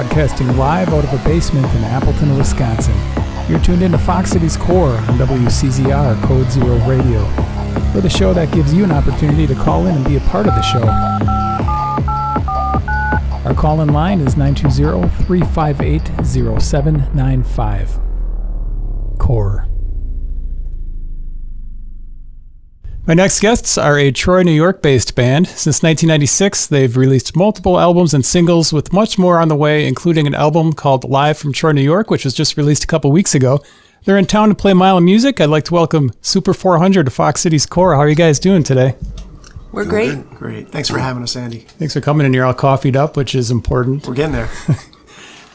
broadcasting live out of a basement in Appleton, Wisconsin. You're tuned into Fox Cities Core on WCZR Code Zero Radio. We're the show that gives you an opportunity to call in and be a part of the show. Our call-in line is 920-358-0795. Core. My next guests are a Troy, New York-based band. Since 1996, they've released multiple albums and singles with much more on the way, including an album called Live from Troy, New York, which was just released a couple weeks ago. They're in town to play Mile of Music. I'd like to welcome Super 400 to Fox Cities Core. How are you guys doing today? We're great. Great. Thanks for having us, Andy. Thanks for coming, and you're all coffeeed up, which is important. We're getting there.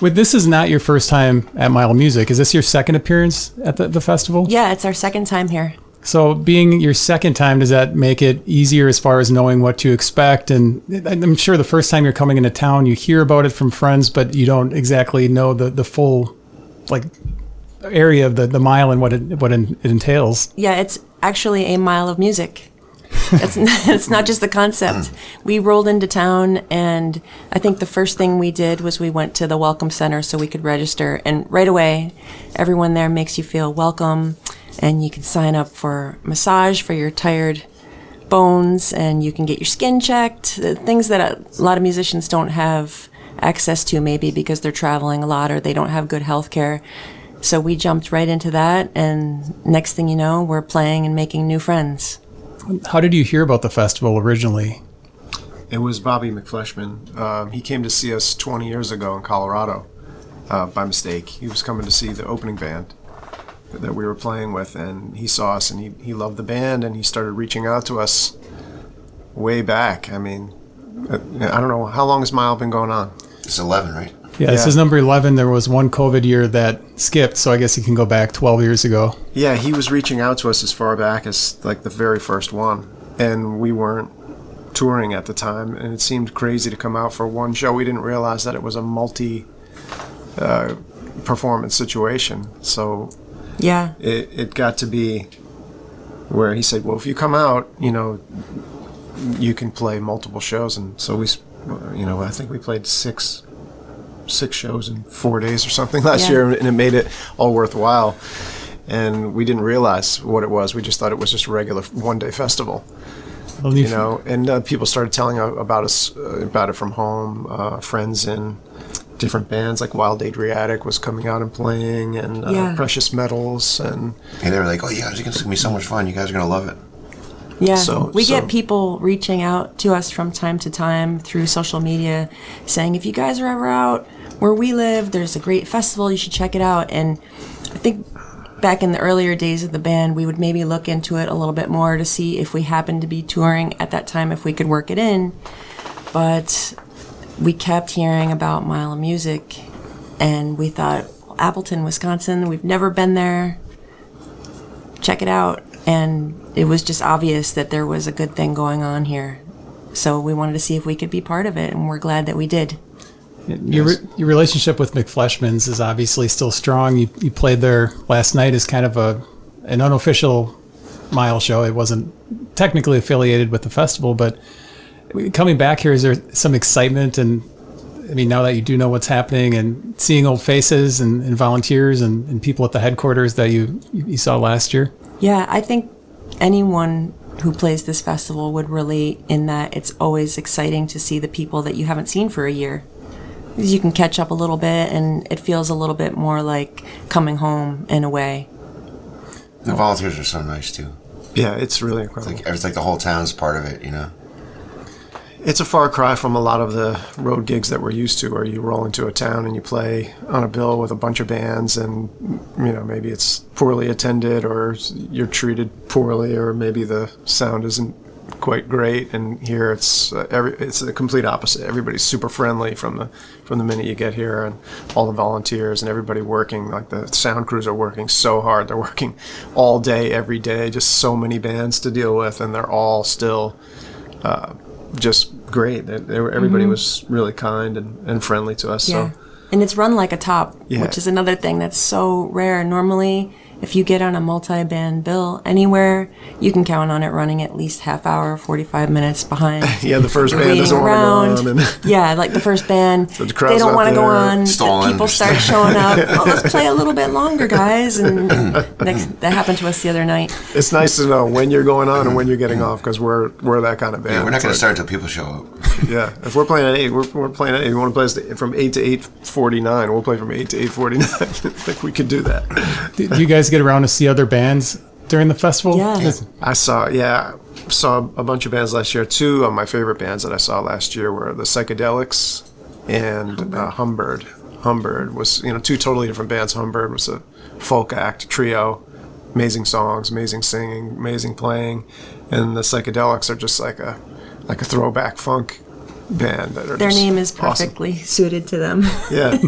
This is not your first time at Mile of Music. Is this your second appearance at the festival? Yeah, it's our second time here. So being your second time, does that make it easier as far as knowing what to expect? And I'm sure the first time you're coming into town, you hear about it from friends, but you don't exactly know the full area of the mile and what it entails. Yeah, it's actually a mile of music. It's not just the concept. We rolled into town, and I think the first thing we did was we went to the Welcome Center so we could register. And right away, everyone there makes you feel welcome. And you can sign up for massage for your tired bones, and you can get your skin checked, things that a lot of musicians don't have access to, maybe because they're traveling a lot or they don't have good health care. So we jumped right into that, and next thing you know, we're playing and making new friends. How did you hear about the festival originally? It was Bobby McFleshman. He came to see us 20 years ago in Colorado by mistake. He was coming to see the opening band that we were playing with, and he saw us, and he loved the band, and he started reaching out to us way back. I mean, I don't know, how long has Mile been going on? It's 11, right? Yeah, this is number 11. There was one COVID year that skipped, so I guess you can go back 12 years ago. Yeah, he was reaching out to us as far back as the very first one, and we weren't touring at the time, and it seemed crazy to come out for one show. We didn't realize that it was a multi-performance situation, so yeah, it got to be where he said, well, if you come out, you can play multiple shows. And so we, I think we played six shows in 4 days or something last year, and it made it all worthwhile. And we didn't realize what it was. We just thought it was just a regular one-day festival. And people started telling about us about it from home. Friends in different bands like Wild Adriatic was coming out and playing, and Precious Metals, and they were like, "Oh, you guys, it's gonna be so much fun. You guys are gonna love it." Yeah, we get people reaching out to us from time to time through social media, saying, "If you guys are ever out where we live, there's a great festival. You should check it out." And I think back in the earlier days of the band, we would maybe look into it a little bit more to see if we happened to be touring at that time, if we could work it in. But we kept hearing about Mile of Music, and we thought, Appleton, Wisconsin, we've never been there. Check it out. And it was just obvious that there was a good thing going on here. So we wanted to see if we could be part of it, and we're glad that we did. Your relationship with McFleshman's is obviously still strong. You played there last night as kind of an unofficial Mile show. It wasn't technically affiliated with the festival, but coming back here, is there some excitement? And I mean, now that you do know what's happening, and seeing old faces and volunteers and people at the headquarters that you saw last year? Yeah, I think anyone who plays this festival would relate in that it's always exciting to see the people that you haven't seen for a year. Because you can catch up a little bit, and it feels a little bit more like coming home in a way. The volunteers are so nice, too. Yeah, it's really incredible. It's like the whole town's part of it, It's a far cry from a lot of the road gigs that we're used to, where you roll into a town and you play on a bill with a bunch of bands, and maybe it's poorly attended, or you're treated poorly, or maybe the sound isn't quite great. And here it's the complete opposite. Everybody's super friendly from the minute you get here, and all the volunteers and everybody working, like the sound crews are working so hard. They're working all day, every day, just so many bands to deal with, and they're all still just great. Everybody was really kind and friendly to us. Yeah. So. And it's run like a top, which is another thing that's so rare. Normally, if you get on a multi-band bill anywhere, you can count on it running at least half hour, 45 minutes behind. Yeah, the first band doesn't want to go on. Yeah, like the first band, so the they don't want to go on. Stalling. People start showing up. Oh, let's play a little bit longer, guys. And that happened to us the other night. It's nice to know when you're going on and when you're getting off, because we're that kind of band. Yeah, we're not going to start until people show up. Yeah, if we're playing at 8, we're playing at 8. You want to play us from 8 to 8:49? We'll play from 8 to 8:49. I think we could do that. Do you guys get around to see other bands during the festival? Yeah. I saw a bunch of bands last year. 2 of my favorite bands that I saw last year were the Psychedelics and Humbird. Humbird was, 2 totally different bands. Humbird was a folk act trio, amazing songs, amazing singing, amazing playing, and the Psychedelics are just like a throwback funk band that are their just name is awesome. perfectly suited to them. Yeah.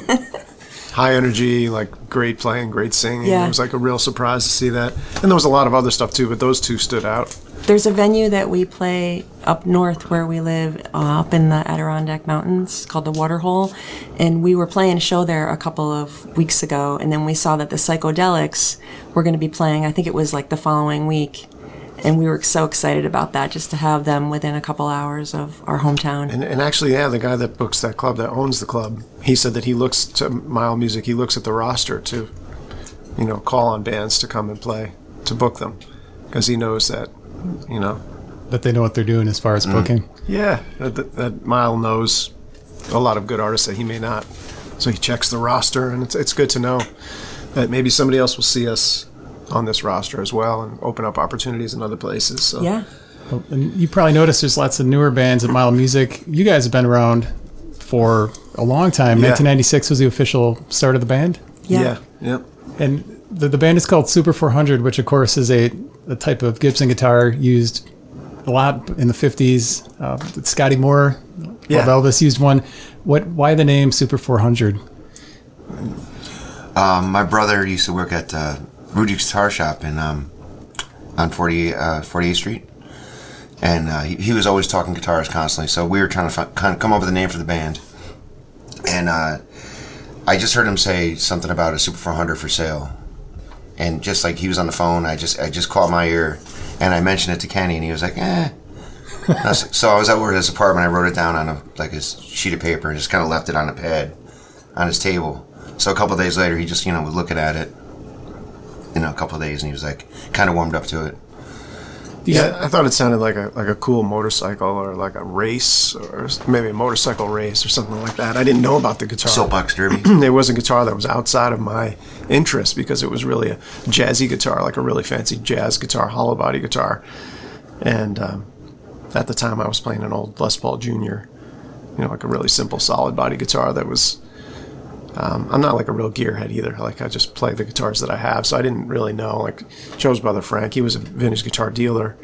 High energy, like great playing, great singing. Yeah. It was like a real surprise to see that. And there was a lot of other stuff too, but those 2 stood out. There's a venue that we play up north where we live, up in the Adirondack Mountains, called the Waterhole. And we were playing a show there a couple of weeks ago, and then we saw that the Psychedelics were going to be playing, I think it was like the following week. And we were so excited about that, just to have them within a couple hours of our hometown. And actually, the guy that books that club, that owns the club, he said that he looks to Mile Music, he looks at the roster to, call on bands to come and play, to book them. Because he knows that, That they know what they're doing as far as booking. Yeah, that Mile knows a lot of good artists that he may not. So he checks the roster, and it's good to know that maybe somebody else will see us on this roster as well and open up opportunities in other places. So. Yeah. Well, and you probably noticed there's lots of newer bands at Mile Music. You guys have been around for a long time. Yeah. 1996 was the official start of the band. Yeah. And the band is called Super 400, which of course is a type of Gibson guitar used a lot in the 50s. Scotty Moore, Elvis used one. Why the name Super 400? My brother used to work at Rudy's Guitar Shop on 48th Street, and he was always talking guitars constantly. So we were trying to come up with a name for the band, and I just heard him say something about a Super 400 for sale, and just like he was on the phone, I just caught my ear, and I mentioned it to Kenny, and he was like, eh. So I was over at his apartment. I wrote it down on a sheet of paper and just kind of left it on a pad on his table. So a couple of days later, he just was looking at it. A couple of days, and he was like, kind of warmed up to it. Yeah, I thought it sounded like a cool motorcycle, or like a race, or maybe a motorcycle race or something like that. I didn't know about the guitar. Soapbox Derby. There was a guitar that was outside of my interest because it was really a jazzy guitar, like a really fancy jazz guitar, hollow body guitar. And at the time, I was playing an old Les Paul Jr., like a really simple solid body guitar that was. I'm not like a real gearhead either. Like I just play the guitars that I have, so I didn't really know. Like Joe's brother Frank, he was a vintage guitar dealer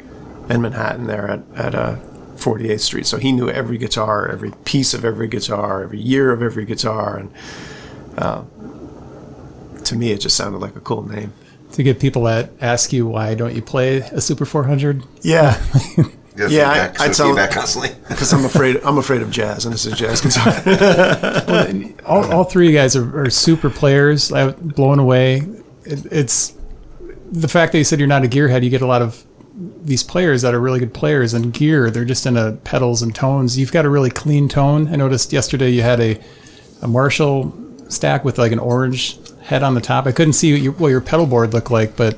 in Manhattan there at 48th Street, so he knew every guitar, every piece of every guitar, every year of every guitar, and to me, it just sounded like a cool name. To get people that ask you why don't you play a Super 400? Yeah. Yeah, I tell feedback constantly because I'm afraid of jazz, and this is a jazz guitar. Well, all 3 of you guys are super players. I'm blown away. It's the fact that you said you're not a gearhead. You get a lot of these players that are really good players, and gear, they're just into pedals and tones. You've got a really clean tone. I noticed yesterday you had a Marshall stack with like an orange head on the top. I couldn't see what your pedal board looked like, but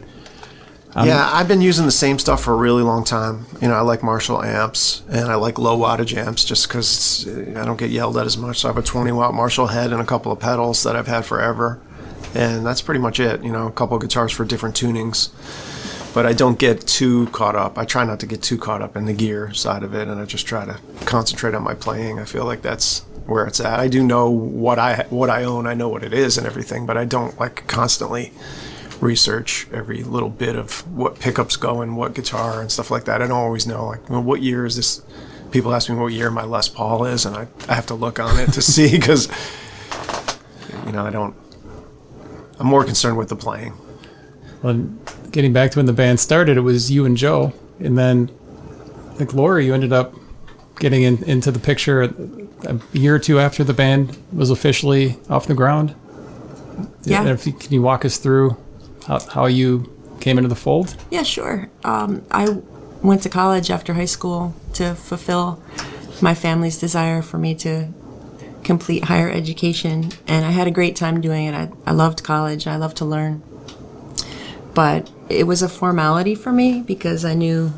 yeah, I've been using the same stuff for a really long time. I like Marshall amps, and I like low wattage amps just because I don't get yelled at as much. So I have a 20-watt Marshall head and a couple of pedals that I've had forever, and that's pretty much it. A couple of guitars for different tunings. But I don't get too caught up. I try not to get too caught up in the gear side of it, and I just try to concentrate on my playing. I feel like that's where it's at. I do know what I own. I know what it is and everything, but I don't like constantly research every little bit of what pickups go in what guitar and stuff like that. I don't always know, like, what year is this? People ask me what year my Les Paul is, and I have to look on it to see because, I'm more concerned with the playing. Well, getting back to when the band started, it was you and Joe, and then I think Lori, you ended up getting into the picture a year or 2 after the band was officially off the ground. Yeah. Can you walk us through how you came into the fold? Yeah, sure. I went to college after high school to fulfill my family's desire for me to complete higher education, and I had a great time doing it. I loved college. I loved to learn. But it was a formality for me because I knew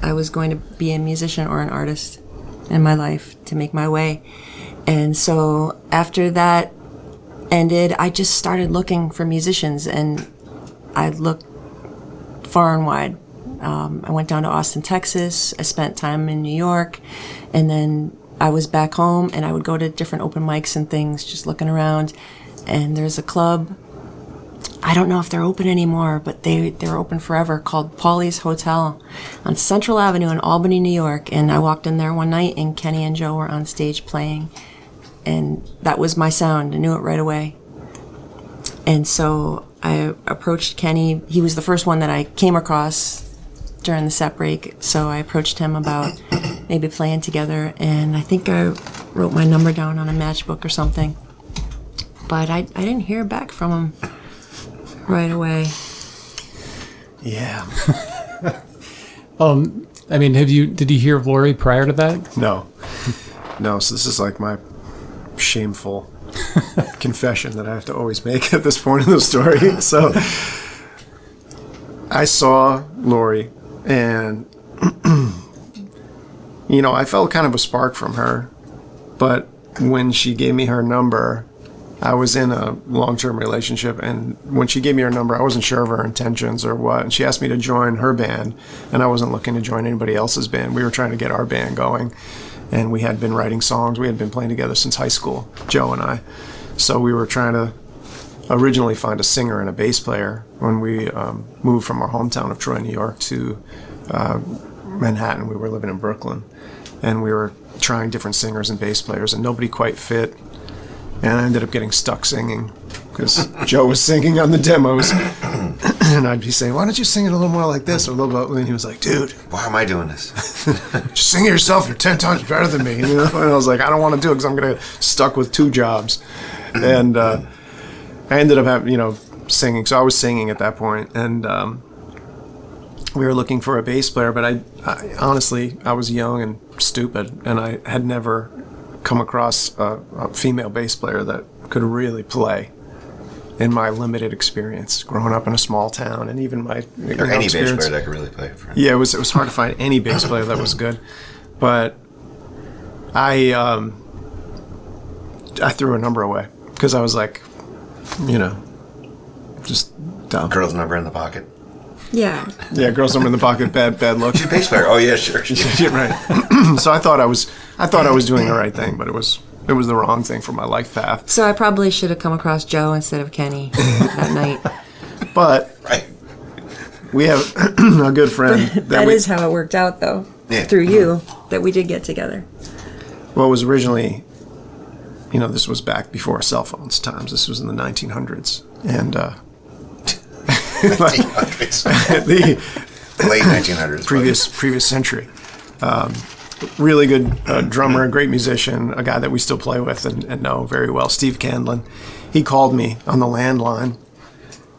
I was going to be a musician or an artist in my life to make my way. And so after that ended, I just started looking for musicians, and I looked far and wide. I went down to Austin, Texas. I spent time in New York, and then I was back home, and I would go to different open mics and things, just looking around. And there's a club, I don't know if they're open anymore, but they're open forever, called Paulie's Hotel on Central Avenue in Albany, New York. And I walked in there one night, and Kenny and Joe were on stage playing, and that was my sound. I knew it right away. And so I approached Kenny. He was the first one that I came across during the set break, so I approached him about maybe playing together, and I think I wrote my number down on a matchbook or something. But I didn't hear back from him right away. Yeah. I mean, did you hear of Lori prior to that? No. So this is like my shameful confession that I have to always make at this point in the story. So I saw Lori, and I felt kind of a spark from her, but when she gave me her number, I was in a long-term relationship, and when she gave me her number, I wasn't sure of her intentions or what, and she asked me to join her band, and I wasn't looking to join anybody else's band. We were trying to get our band going, and we had been writing songs. We had been playing together since high school, Joe and I, so we were trying to originally find a singer and a bass player when we moved from our hometown of Troy, New York to Manhattan. We were living in Brooklyn, and we were trying different singers and bass players, and nobody quite fit. And I ended up getting stuck singing because Joe was singing on the demos, and I'd be saying, "Why don't you sing it a little more like this or a little bit?" And he was like, "Dude, why am I doing this? Just sing it yourself. You're 10 times better than me." And I was like, "I don't want to do it because I'm gonna get stuck with 2 jobs." And I ended up having, singing. So I was singing at that point, and we were looking for a bass player. But I honestly, I was young and stupid, and I had never come across a female bass player that could really play in my limited experience growing up in a small town, and even my or any bass player that could really play. Yeah, it was hard to find any bass player that was good. But I threw a number away because I was like, just dumb. Girl's number in the pocket. Yeah. Yeah, girl's number in the pocket, bad look. She's a bass player. Oh yeah, sure. Yeah, right. So I thought I was doing the right thing, but it was the wrong thing for my life path. So I probably should have come across Joe instead of Kenny that night. But right. We have a good friend. That is how it worked out, though. Yeah. Through you, that we did get together. Well, it was originally, this was back before cell phones times. This was in the 1900s, and 1900s. the Late 1900s. previous century. Really good drummer, great musician, a guy that we still play with and know very well, Steve Candlin. He called me on the landline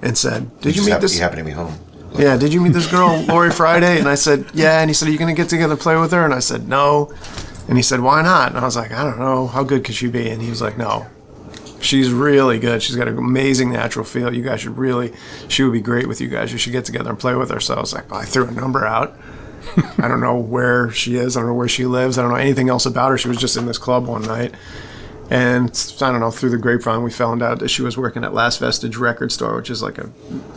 and said, "Did you meet this?" You happened to be home. Yeah, "Did you meet this girl, Lori, Friday?" And I said, "Yeah." And he said, "Are you going to get together and play with her?" And I said, "No." And he said, "Why not?" And I was like, "I don't know. How good could she be?" And he was like, "No. She's really good. She's got an amazing natural feel. You guys she would be great with you guys. You should get together and play with her." So I was like, I threw a number out. I don't know where she is. I don't know where she lives. I don't know anything else about her. She was just in this club one night. And I don't know, through the grapevine, we found out that she was working at Last Vestige Record Store, which is like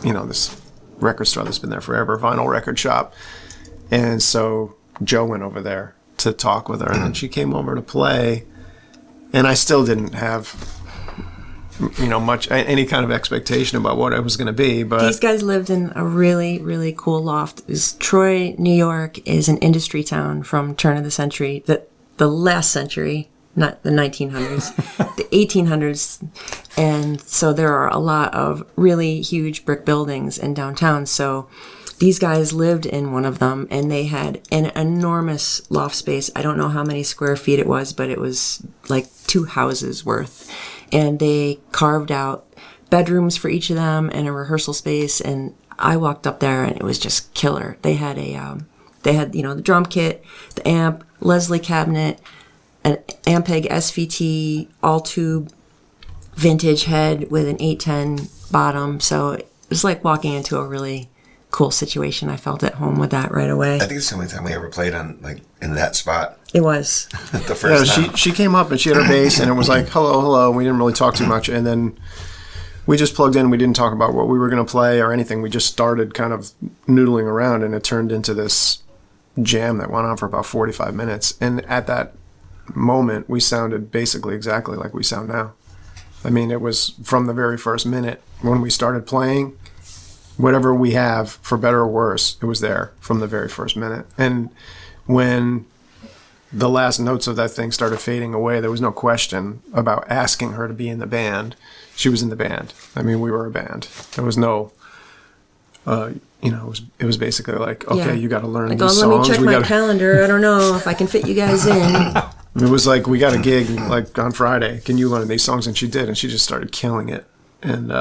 this record store that's been there forever, vinyl record shop. And so Joe went over there to talk with her, and then she came over to play. And I still didn't have any kind of expectation about what it was going to be. But these guys lived in a really, really cool loft. Troy, New York is an industry town from turn of the century, the last century, not the 1900s, the 1800s. And so there are a lot of really huge brick buildings in downtown. So these guys lived in one of them, and they had an enormous loft space. I don't know how many square feet it was, but it was like 2 houses worth. And they carved out bedrooms for each of them and a rehearsal space. And I walked up there and it was just killer. They had the drum kit, the amp, Leslie cabinet, an Ampeg SVT all tube vintage head with an 810 bottom. So it was like walking into a really cool situation. I felt at home with that right away. I think it's the only time we ever played on in that spot. It was the first time. She came up and she had her bass and it was like hello. We didn't really talk too much, and then we just plugged in. We didn't talk about what we were going to play or anything. We just started kind of noodling around, and it turned into this jam that went on for about 45 minutes. And at that moment, we sounded basically exactly like we sound now. I mean, it was from the very first minute when we started playing. Whatever we have, for better or worse, it was there from the very first minute. And when the last notes of that thing started fading away, there was no question about asking her to be in the band. She was in the band. I mean, we were a band. There was no, it was basically like, okay, you got to learn these songs. Let me check my calendar. I don't know if I can fit you guys in. It was like, we got a gig like on Friday. Can you learn these songs? And she did, and she just started killing it. And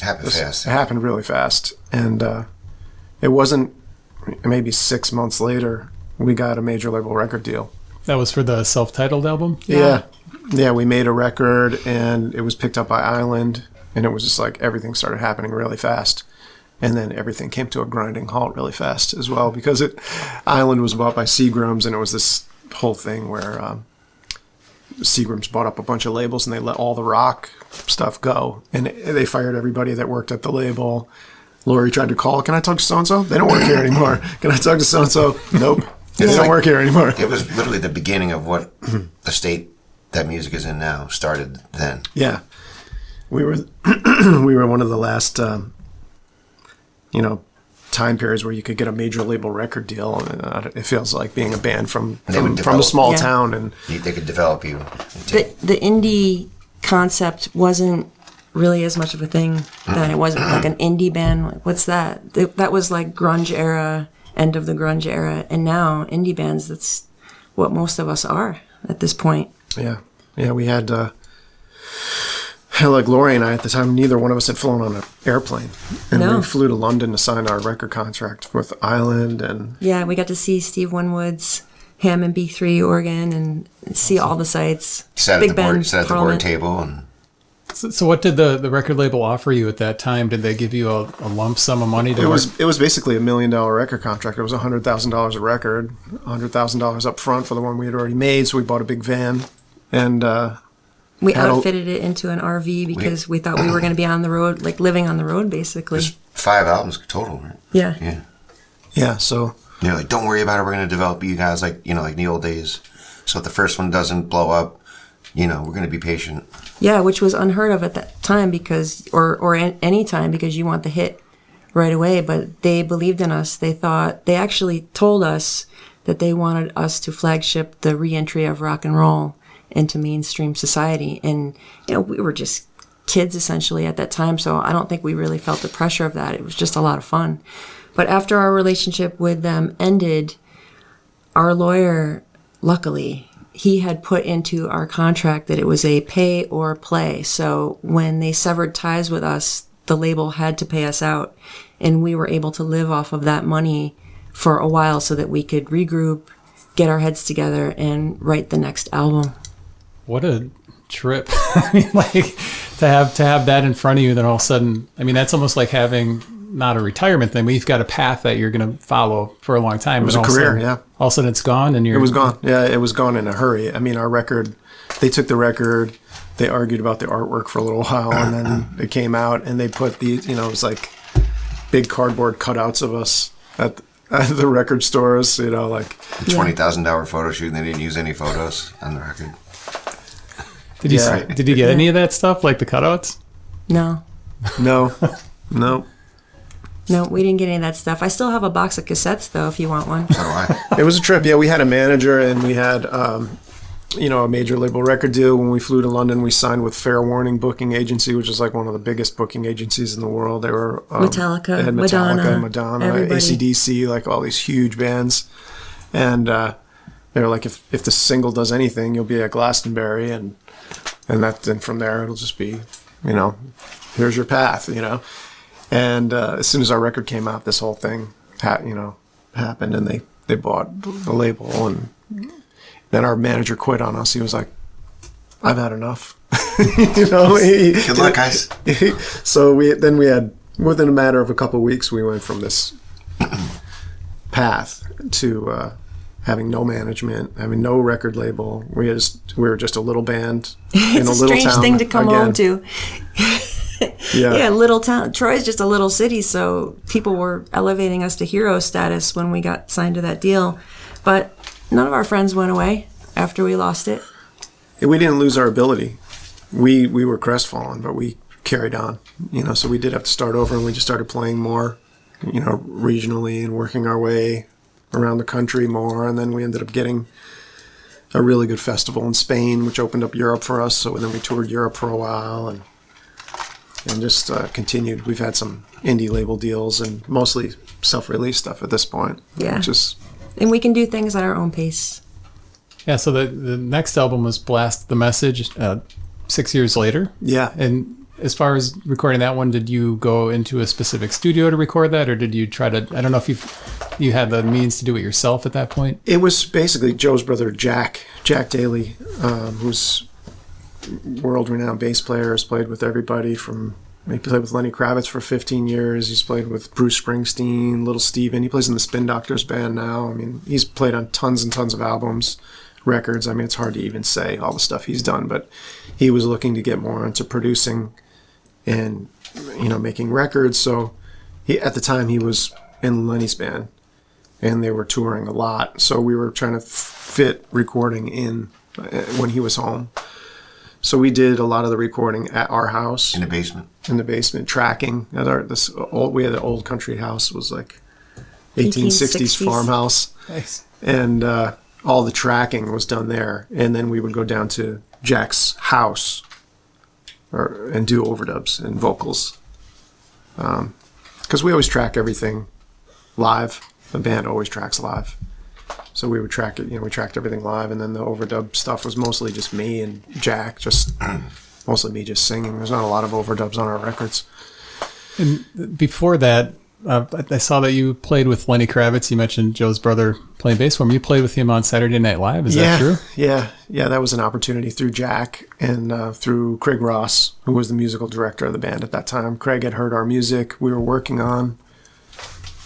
happened fast. It happened really fast. And it wasn't maybe 6 months later, we got a major label record deal. That was for the self-titled album? Yeah, we made a record, and it was picked up by Island, and it was just like everything started happening really fast. And then everything came to a grinding halt really fast as well, because Island was bought by Seagram's, and it was this whole thing where Seagram's bought up a bunch of labels, and they let all the rock stuff go. And they fired everybody that worked at the label. Lori tried to call, can I talk to so-and-so? They don't work here anymore. Can I talk to so-and-so? Nope. They don't work here anymore. It was literally the beginning of what the state that music is in now started then. Yeah. We were one of the last, time periods where you could get a major label record deal. It feels like being a band from a small town. And they could develop you. The indie concept wasn't really as much of a thing then. It wasn't like an indie band. Like, what's that? That was like grunge era, end of the grunge era. And now indie bands, that's what most of us are at this point. Yeah. We had, like Lori and I at the time, neither one of us had flown on an airplane. And we flew to London to sign our record contract with Island. And yeah, we got to see Steve Winwood's Hammond B3 organ and see all the sites. Sat at the board table. And So what did the record label offer you at that time? Did they give you a lump sum of money? It was basically $1 million record contract. It was $100,000 a record, $100,000 up front for the one we had already made. So we bought a big van, and we outfitted it into an RV because we thought we were going to be on the road, like living on the road, basically. There's 5 albums total, right? Yeah. So you're like, don't worry about it. We're going to develop you guys like in the old days. So if the first one doesn't blow up, we're going to be patient. Yeah, which was unheard of at that time or any time, because you want the hit right away. But they believed in us. They actually told us that they wanted us to flagship the reentry of rock and roll into mainstream society. And, we were just kids essentially at that time. So I don't think we really felt the pressure of that. It was just a lot of fun. But after our relationship with them ended, our lawyer, luckily, he had put into our contract that it was a pay or play. So when they severed ties with us, the label had to pay us out. And we were able to live off of that money for a while so that we could regroup, get our heads together, and write the next album. What a trip. I mean, like, to have that in front of you, then all of a sudden, I mean, that's almost like having not a retirement thing, but you've got a path that you're going to follow for a long time. It was a career, yeah. All of a sudden it's gone, and It was gone. Yeah, it was gone in a hurry. I mean, our record, they took the record, they argued about the artwork for a little while, and then it came out, and they put these, it was like big cardboard cutouts of us at the record stores, like $20,000 photo shoot, and they didn't use any photos on the record. Did you get any of that stuff, like the cutouts? No. No, we didn't get any of that stuff. I still have a box of cassettes, though, if you want one. So do I. It was a trip. Yeah, we had a manager, and we had, a major label record deal. When we flew to London, we signed with Fair Warning Booking Agency, which is like one of the biggest booking agencies in the world. They were Metallica, they had Madonna, AC/DC, like all these huge bands. And they were like, if the single does anything, you'll be at Glastonbury, and then from there it'll just be you know, here's your path, you know. And as soon as our record came out, this whole thing, happened, and they bought the label, and then our manager quit on us. He was like, "I've had enough." Good luck, guys. So we had, within a matter of a couple of weeks, we went from this path to having no management, having no record label. We were just a little band in a little town. It's a strange thing to come home to. Yeah, little town. Troy's just a little city, so people were elevating us to hero status when we got signed to that deal. But none of our friends went away after we lost it. We didn't lose our ability. We were crestfallen, but we carried on. So we did have to start over, and we just started playing more, regionally, and working our way around the country more. And then we ended up getting a really good festival in Spain, which opened up Europe for us. So then we toured Europe for a while, and just continued. We've had some indie label deals and mostly self-release stuff at this point. Yeah. And we can do things at our own pace. Yeah, so the next album was Blast the Message 6 years later. Yeah. And as far as recording that one, did you go into a specific studio to record that, or did you try to, I don't know if you had the means to do it yourself at that point? It was basically Joe's brother, Jack Daly, who's world-renowned bass player, has played with everybody from, he played with Lenny Kravitz for 15 years. He's played with Bruce Springsteen, Little Steven. He plays in the Spin Doctors band now. I mean, he's played on tons and tons of albums, records. I mean, it's hard to even say all the stuff he's done, but he was looking to get more into producing and, making records. So at the time he was in Lenny's band, and they were touring a lot. So we were trying to fit recording in when he was home. So we did a lot of the recording at our house. In the basement. Tracking. We had an old country house. It was like 1860s farmhouse. Nice. And all the tracking was done there. And then we would go down to Jack's house and do overdubs and vocals. Because we always track everything live. The band always tracks live. So we would track it, we tracked everything live, and then the overdub stuff was mostly just me and Jack, mostly me just singing. There's not a lot of overdubs on our records. And before that, I saw that you played with Lenny Kravitz. You mentioned Joe's brother playing bass for him. You played with him on Saturday Night Live, is that true? Yeah, that was an opportunity through Jack and through Craig Ross, who was the musical director of the band at that time. Craig had heard our music we were working on.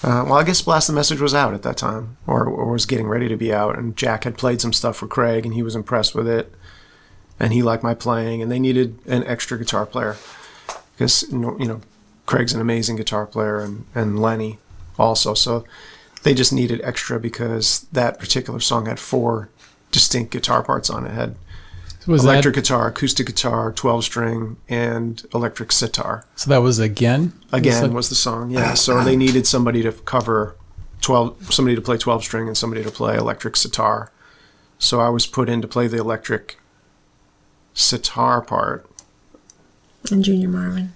I guess Blast the Message was out at that time, or was getting ready to be out, and Jack had played some stuff for Craig, and he was impressed with it, and he liked my playing, and they needed an extra guitar player, because, Craig's an amazing guitar player, and Lenny also, so they just needed extra because that particular song had 4 distinct guitar parts on it. It had electric guitar, acoustic guitar, 12-string, and electric sitar. So that was Again? Again was the song, yeah. So they needed somebody to cover somebody to play 12-string and somebody to play electric sitar. So I was put in to play the electric sitar part. And Junior Marvin.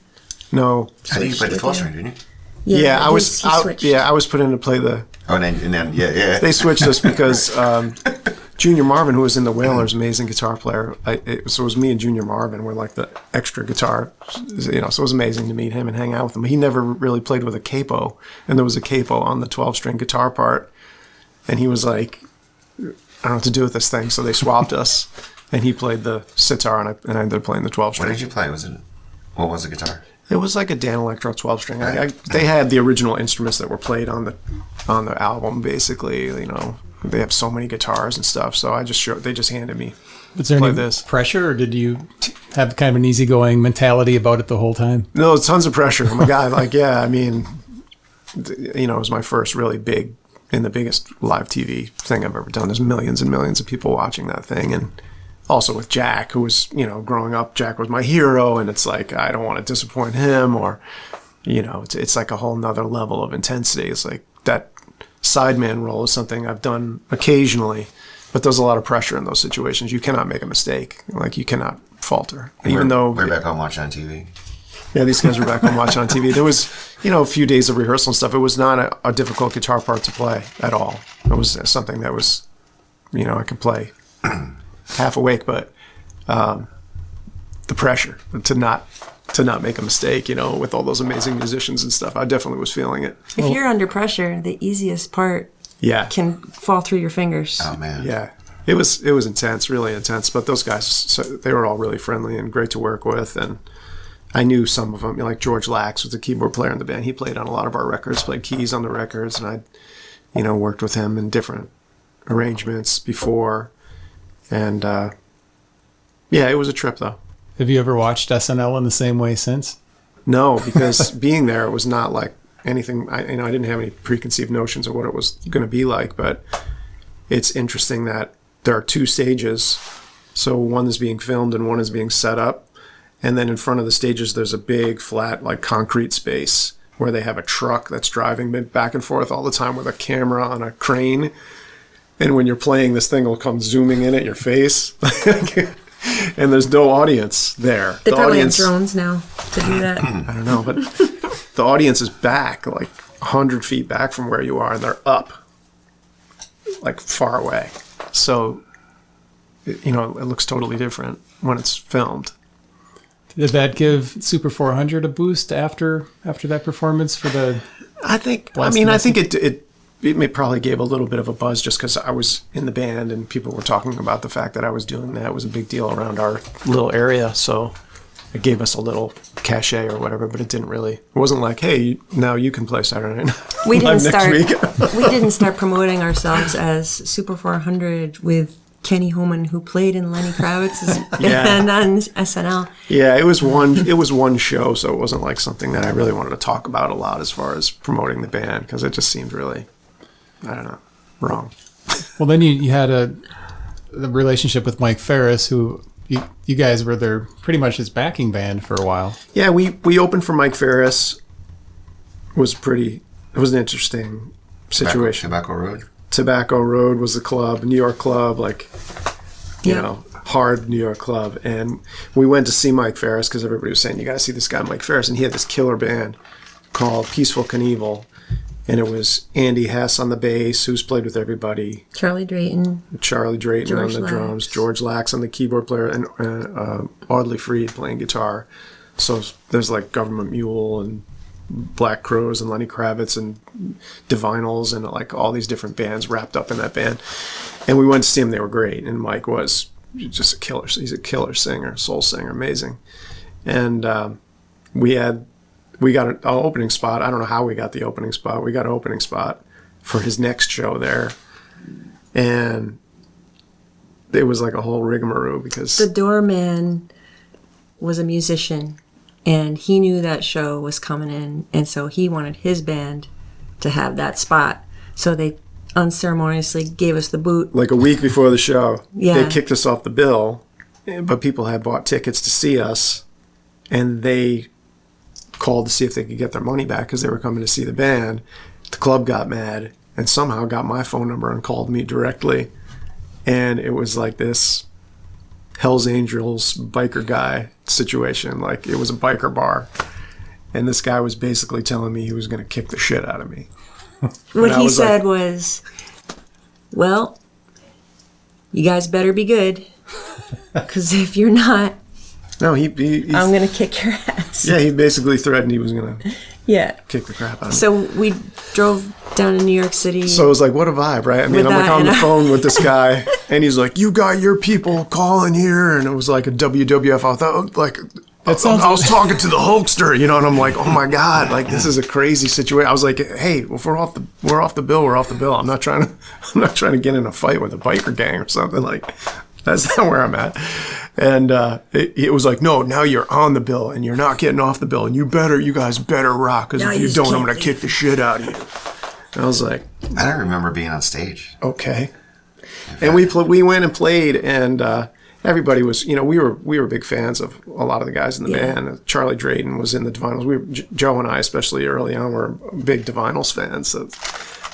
No. I think you played the 12-string, didn't you? Yeah, I was put in to play the... Oh, and then yeah. They switched us because Junior Marvin, who was in the Wailers, amazing guitar player. So it was me and Junior Marvin were like the extra guitar, so it was amazing to meet him and hang out with him. He never really played with a capo, and there was a capo on the 12-string guitar part, and he was like, I don't know what to do with this thing, so they swapped us, and he played the sitar, and I ended up playing the 12-string. What did you play? What was the guitar? It was like a Dan Electro 12-string. They had the original instruments that were played on the album, basically. They have so many guitars and stuff, so they just handed me. Was there any pressure, or did you have kind of an easygoing mentality about it the whole time? No, tons of pressure. Oh my God, it was my first really big, and the biggest live TV thing I've ever done. There's millions and millions of people watching that thing, and also with Jack, who was, growing up, Jack was my hero, and it's like, I don't want to disappoint him, or, it's like a whole nother level of intensity. It's like that sideman role is something I've done occasionally, but there's a lot of pressure in those situations. You cannot make a mistake. You cannot falter. We're back home watching on TV. Yeah, these guys were back home watching on TV. There was, a few days of rehearsal and stuff. It was not a difficult guitar part to play at all. It was something that was, I could play half awake, but the pressure to not to not make a mistake, with all those amazing musicians and stuff. I definitely was feeling it. If you're under pressure, the easiest part can fall through your fingers. Oh, man. Yeah. It was intense, really intense. But those guys, they were all really friendly and great to work with. And I knew some of them, like George Lax was the keyboard player in the band. He played on a lot of our records, played keys on the records. And I, worked with him in different arrangements before. And, it was a trip, though. Have you ever watched SNL in the same way since? No, because being there, it was not like anything. I didn't have any preconceived notions of what it was going to be like. But it's interesting that there are two stages. So one is being filmed and one is being set up. And then in front of the stages, there's a big, flat, like concrete space where they have a truck that's driving back and forth all the time with a camera on a crane. And when you're playing, this thing will come zooming in at your face. And there's no audience there. They probably have drones now to do that. I don't know, but the audience is back, like 100 feet back from where you are, and they're up, like far away. So, it looks totally different when it's filmed. Did that give Super 400 a boost after that performance for the? I think it probably gave a little bit of a buzz just because I was in the band and people were talking about the fact that I was doing that. It was a big deal around our little area, so it gave us a little cachet or whatever. But it wasn't like, hey, now you can play Saturday Night We didn't next week. We didn't start promoting ourselves as Super 400 with Kenny Holman, who played in Lenny Kravitz's band on SNL. Yeah, it was one show, so it wasn't like something that I really wanted to talk about a lot as far as promoting the band, because it just seemed really, I don't know, wrong. Well, then you had the relationship with Mike Farris, who you guys were pretty much his backing band for a while. Yeah, we opened for Mike Farris. It was an interesting situation. Tobacco Road was the club, New York club, hard New York club. And we went to see Mike Farris because everybody was saying, you got to see this guy, Mike Farris. And he had this killer band called Peaceful Knievel. And it was Andy Hess on the bass, who's played with everybody. Charlie Drayton George on the drums. George Lax on the keyboard player. And Audley Freed playing guitar. So there's like Government Mule and Black Crowes and Lenny Kravitz and Divinals and like all these different bands wrapped up in that band. And we went to see them. They were great. And Mike was just a killer. He's a killer singer, soul singer, amazing. And we got an opening spot. I don't know how we got the opening spot. We got an opening spot for his next show there. And it was like a whole rigmarole because the doorman was a musician. And he knew that show was coming in, and so he wanted his band to have that spot. So they unceremoniously gave us the boot. Like a week before the show, yeah. They kicked us off the bill, but people had bought tickets to see us, and they called to see if they could get their money back because they were coming to see the band. The club got mad and somehow got my phone number and called me directly. And it was like this Hell's Angels biker guy situation. Like, it was a biker bar, and this guy was basically telling me he was going to kick the shit out of me. What he said was, well, you guys better be good, because if you're not, no, I'm going to kick your ass. Yeah, he basically threatened he was going to kick the crap out of me. So we drove down to New York City. So it was like, what a vibe, right? I mean, I'm like on the phone with this guy, and he's like, you got your people calling here, and it was like a WWF. I thought, like, I was talking to the Hulkster, and I'm like, oh my God, like, this is a crazy situation. I was like, hey, if we're off the bill. I'm not trying to get in a fight with a biker gang or something. Like, that's not where I'm at. And it was like, no, now you're on the bill and you're not getting off the bill, and you guys better rock, because if you don't, I'm going to kick the shit out of you. And I was like, I don't remember being on stage. Okay. And we went and played, and everybody was, we were big fans of a lot of the guys in the band. Charlie Drayton was in the Divinals. Joe and I, especially early on, were big Divinals fans. So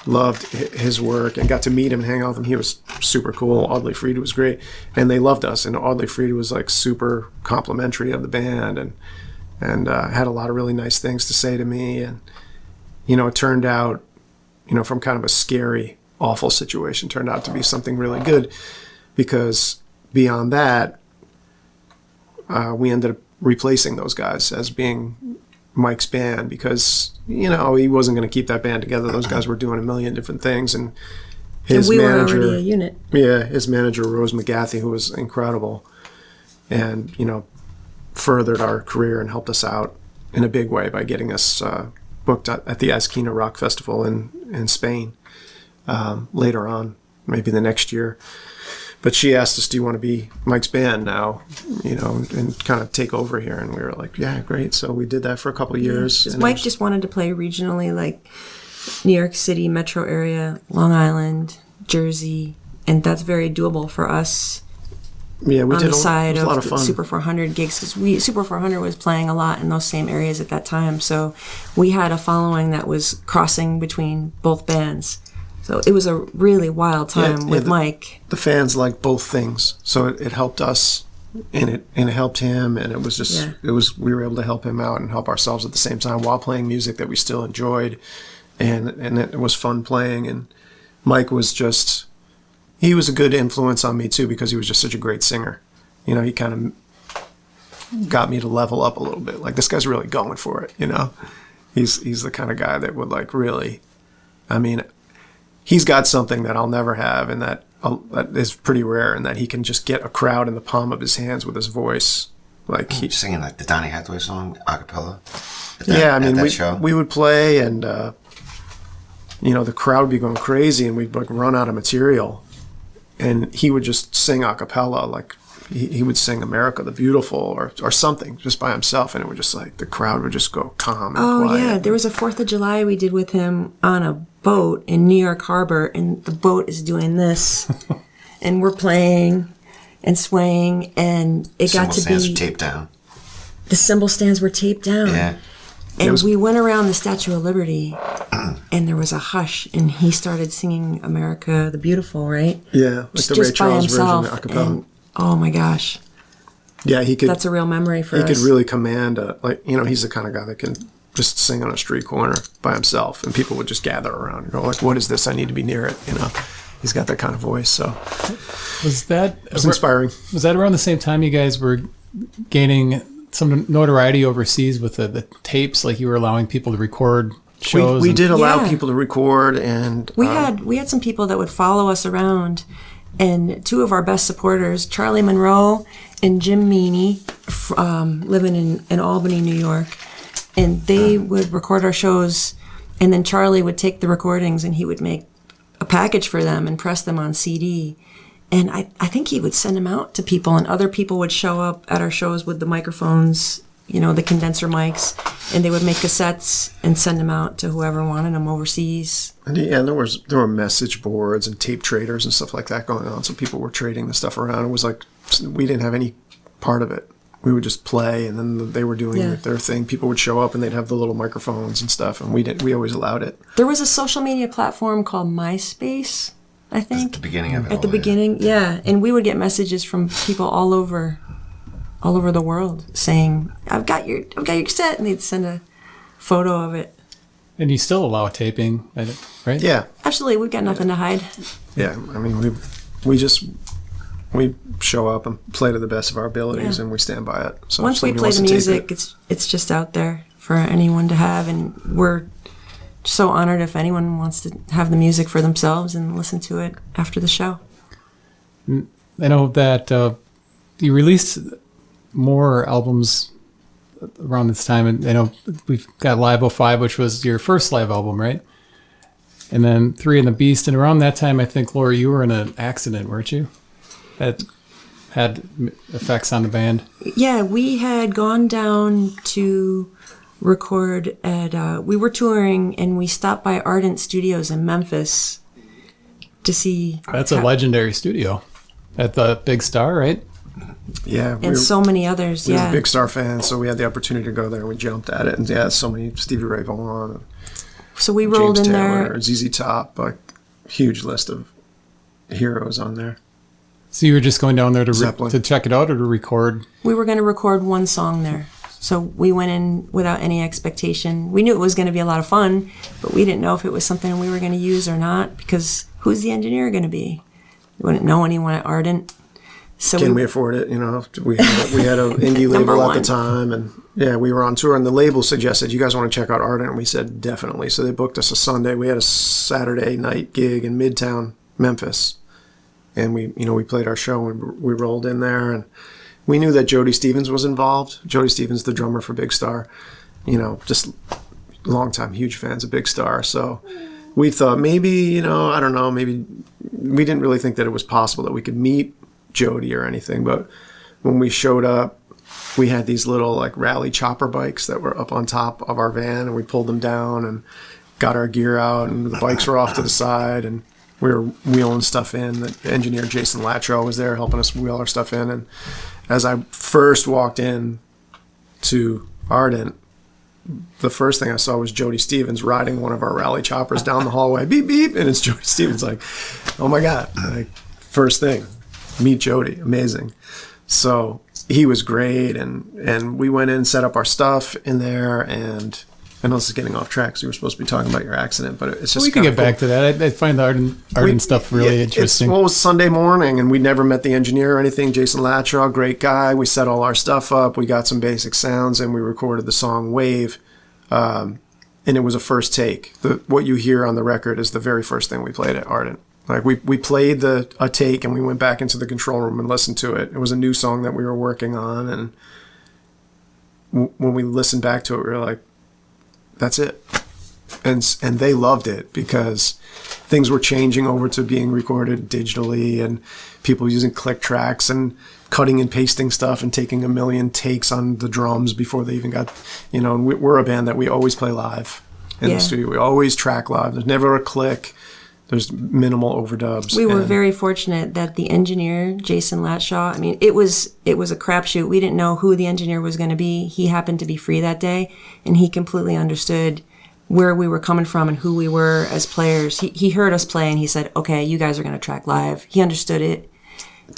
loved his work and got to meet him and hang out with him. He was super cool. Audley Freed was great, and they loved us. And Audley Freed was like super complimentary of the band, and had a lot of really nice things to say to me. And it turned out, from kind of a scary, awful situation, turned out to be something really good, because beyond that, we ended up replacing those guys as being Mike's band, because he wasn't going to keep that band together. Those guys were doing a million different things, and his manager, were already a unit. Yeah, his manager Rose McGathy, who was incredible, and furthered our career and helped us out in a big way by getting us booked at the Esquina Rock Festival in Spain later on, maybe the next year. But she asked us, do you want to be Mike's band now, and kind of take over here? And we were like, yeah, great. So we did that for a couple of years. And Mike just wanted to play regionally, like New York City metro area, Long Island, Jersey. And that's very doable for us. Yeah, we on did the side a lot of of fun. Super 400 gigs, because Super 400 was playing a lot in those same areas at that time. So we had a following that was crossing between both bands. So it was a really wild time with Mike. The fans liked both things, so it helped us, and it helped him, and it was just we were able to help him out and help ourselves at the same time while playing music that we still enjoyed, and it was fun playing. And Mike was he was a good influence on me too, because he was just such a great singer. He kind of got me to level up a little bit. Like, this guy's really going for it. He's the kind of guy that would really. He's got something that I'll never have, and that is pretty rare, and that he can just get a crowd in the palm of his hands with his voice. Like, keep singing like the Donny Hathaway song a cappella. We would play, and the crowd would be going crazy, and we'd run out of material, and he would just sing a cappella, like he would sing "America the Beautiful" or something just by himself, and it would just the crowd would just go calm and quiet. Yeah, there was a 4th of July we did with him on a boat in New York Harbor, and the boat is doing this, and we're playing and swaying, and it got to be. Cymbal stands were taped down. The cymbal stands were taped down. Yeah. And we went around the Statue of Liberty, and there was a hush, and he started singing "America the Beautiful," right? Yeah, like the Ray Charles version a cappella. And, oh my gosh. Yeah, he could. That's a real memory for us. He could really command he's the kind of guy that can just sing on a street corner by himself, and people would just gather around and go like, "What is this? I need to be near it." He's got that kind of voice. So it was inspiring. Was that around the same time you guys were gaining some notoriety overseas with the tapes? Like, you were allowing people to record shows? We did allow people to record, and we had some people that would follow us around, and two of our best supporters, Charlie Monroe and Jim Meany, living in Albany, New York, and they would record our shows, and then Charlie would take the recordings and he would make a package for them and press them on CD. And I think he would send them out to people, and other people would show up at our shows with the microphones, the condenser mics, and they would make cassettes and send them out to whoever wanted them overseas. And there were message boards and tape traders and stuff like that going on, so people were trading the stuff around. It was like we didn't have any part of it. We would just play, and then they were doing their thing. People would show up, and they'd have the little microphones and stuff, and we always allowed it. There was a social media platform called MySpace, I think. At the beginning of it. At the beginning, yeah. And we would get messages from people all over the world saying, I've got your cassette, and they'd send a photo of it. And you still allow taping, right? Yeah. Absolutely. We've got nothing to hide. Yeah. We show up and play to the best of our abilities, and we stand by it. So once we play the music, it's just out there for anyone to have, and we're so honored if anyone wants to have the music for themselves and listen to it after the show. I know that you released more albums around this time, and I know we've got Live 05, which was your first live album, right? And then 3 in the Beast, and around that time, I think, Laura, you were in an accident, weren't you? That had effects on the band. Yeah, we had gone down to record at, we were touring, and we stopped by Ardent Studios in Memphis to see. That's a legendary studio at the Big Star, right? Yeah. And so many others, we were Big Star fans, so we had the opportunity to go there, and we jumped at it. And so many, Stevie Ray Vaughan. So we rolled James in Taylor, there. ZZ Top, huge list of heroes on there. So you were just going down there to check it out or to record? We were going to record one song there. So we went in without any expectation. We knew it was going to be a lot of fun, but we didn't know if it was something we were going to use or not, because who's the engineer going to be? We wouldn't know anyone at Ardent. So can we afford it? You know, we had an indie label at the time, and yeah, we were on tour, and the label suggested, you guys want to check out Ardent? And we said, definitely. So they booked us a Sunday. We had a Saturday night gig in Midtown Memphis, and we played our show, and we rolled in there, and we knew that Jody Stevens was involved. Jody Stevens, the drummer for Big Star, just long time huge fans of Big Star. So we thought maybe, I don't know, maybe we didn't really think that it was possible that we could meet Jody or anything. But when we showed up, we had these little like rally chopper bikes that were up on top of our van, and we pulled them down and got our gear out, and the bikes were off to the side, and we were wheeling stuff in. The engineer Jason Latrow was there helping us wheel our stuff in. And as I first walked in to Ardent, the first thing I saw was Jody Stevens riding one of our rally choppers down the hallway. Beep, beep. And it's Jody Stevens, like, oh my God. Like, first thing, meet Jody. Amazing. So he was great. And we went in, set up our stuff in there. And I know this is getting off track, so you were supposed to be talking about your accident, but it's just we can get back to that. I find the Ardent stuff really interesting. It was Sunday morning, and we'd never met the engineer or anything. Jason Latrow, great guy. We set all our stuff up. We got some basic sounds, and we recorded the song Wave, and it was a first take. What you hear on the record is the very first thing we played at Ardent. Like we played a take, and we went back into the control room and listened to it. It was a new song that we were working on, and when we listened back to it, we were like, that's it. And they loved it because things were changing over to being recorded digitally, and people using click tracks and cutting and pasting stuff and taking a million takes on the drums before they even got, and we're a band that we always play live in the studio. We always track live. There's never a click. There's minimal overdubs. We were very fortunate that the engineer, Jason Latshaw, it was a crapshoot. We didn't know who the engineer was going to be. He happened to be free that day, and he completely understood where we were coming from and who we were as players. He heard us play, and he said, okay, you guys are going to track live. He understood it,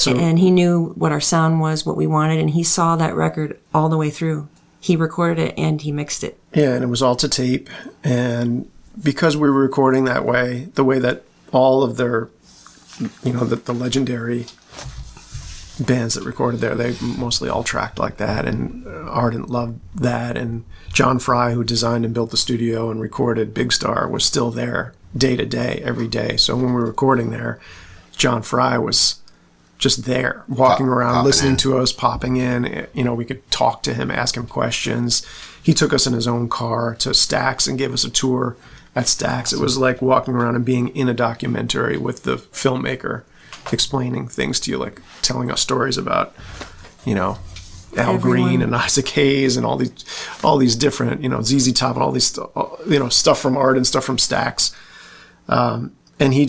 and he knew what our sound was, what we wanted, and he saw that record all the way through. He recorded it, and he mixed it. Yeah, and it was all to tape, and because we were recording that way, the way that all of their, the legendary bands that recorded there, they mostly all tracked like that, and Ardent loved that. And John Fry, who designed and built the studio and recorded Big Star, was still there day to day, every day. So when we were recording there, John Fry was just there, walking around, listening to us, popping in. We could talk to him, ask him questions. He took us in his own car to Stax and gave us a tour at Stax. It was like walking around and being in a documentary with the filmmaker, explaining things to you, like telling us stories about, Al Green and Isaac Hayes and all these different, ZZ Top and all these, stuff from Art and stuff from Stax. And he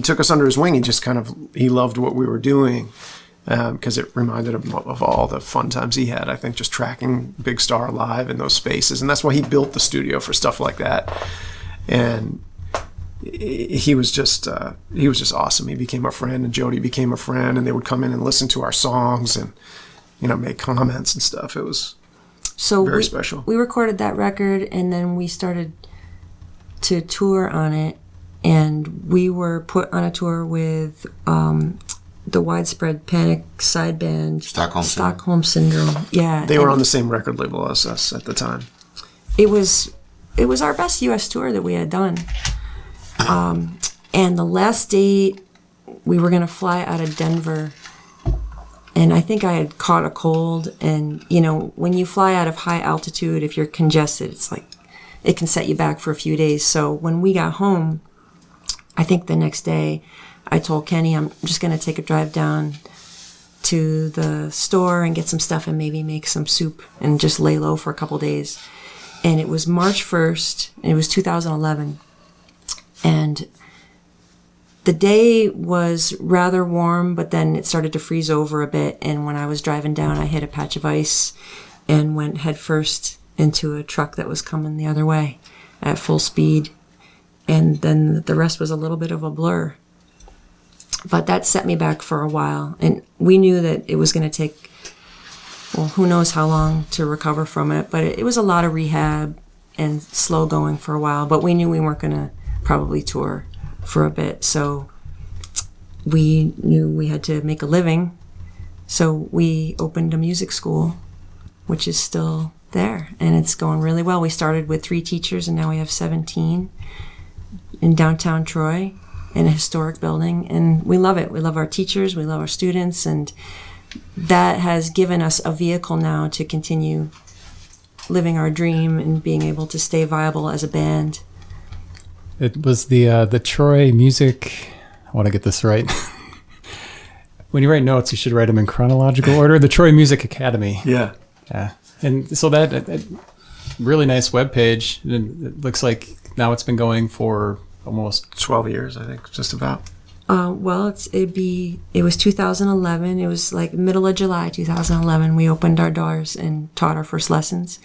took us under his wing. He loved what we were doing. Because it reminded him of all the fun times he had, I think, just tracking Big Star live in those spaces. And that's why he built the studio, for stuff like that. And he was just awesome. He became a friend, and Jody became a friend, and they would come in and listen to our songs and, make comments and stuff. It was very special. We recorded that record, and then we started to tour on it. And we were put on a tour with the Widespread Panic side band, Stockholm Syndrome. Yeah, they were on the same record label as us at the time. It was our best U.S. tour that we had done. And the last date, we were going to fly out of Denver, and I think I had caught a cold. And when you fly out of high altitude, if you're congested, it's like it can set you back for a few days. So when we got home, I think the next day, I told Kenny, I'm just going to take a drive down to the store and get some stuff and maybe make some soup and just lay low for a couple days. And it was March 1st, and it was 2011. And the day was rather warm, but then it started to freeze over a bit. And when I was driving down, I hit a patch of ice and went headfirst into a truck that was coming the other way at full speed. And then the rest was a little bit of a blur. But that set me back for a while. And we knew that it was going to take, who knows how long to recover from it. But it was a lot of rehab and slow going for a while. But we knew we weren't going to probably tour for a bit. So we knew we had to make a living. So we opened a music school, which is still there, and it's going really well. We started with 3 teachers, and now we have 17 in downtown Troy in a historic building, and we love it. We love our teachers, we love our students, and that has given us a vehicle now to continue living our dream and being able to stay viable as a band. It was the Troy Music. I want to get this right. When you write notes, you should write them in chronological order. The Troy Music Academy. Yeah. Yeah. And so that really nice webpage. It looks like now it's been going for almost 12 years, I think, just about. Well, it was 2011. It was like middle of July 2011. We opened our doors and taught our first lessons.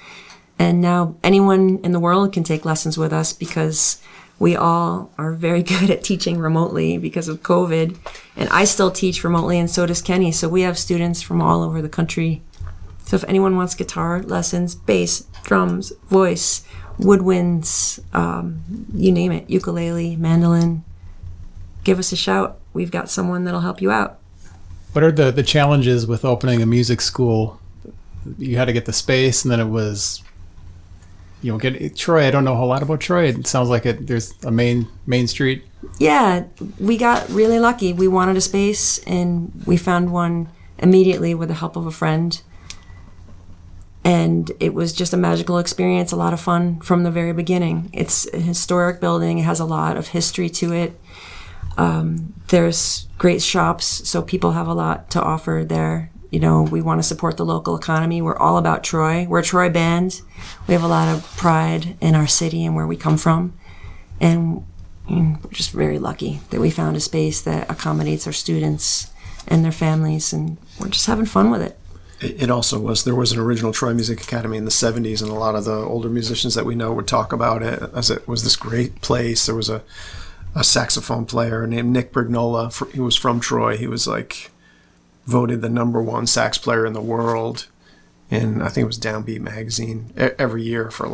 And now anyone in the world can take lessons with us because we all are very good at teaching remotely because of COVID. And I still teach remotely, and so does Kenny. So we have students from all over the country. So if anyone wants guitar lessons, bass, drums, voice, woodwinds, you name it, ukulele, mandolin, give us a shout. We've got someone that'll help you out. What are the challenges with opening a music school? You had to get the space, and then it was, get Troy. I don't know a whole lot about Troy. It sounds like there's a main street. Yeah, we got really lucky. We wanted a space, and we found one immediately with the help of a friend. And it was just a magical experience, a lot of fun from the very beginning. It's a historic building. It has a lot of history to it. There's great shops, so people have a lot to offer there. We want to support the local economy. We're all about Troy. We're a Troy band. We have a lot of pride in our city and where we come from. And we're just very lucky that we found a space that accommodates our students and their families, and we're just having fun with it. It also was, there was an original Troy Music Academy in the 70s, and a lot of the older musicians that we know would talk about it as it was this great place. There was a saxophone player named Nick Brignola. He was from Troy. He was voted the #1 sax player in the world in, I think it was Downbeat magazine, every year for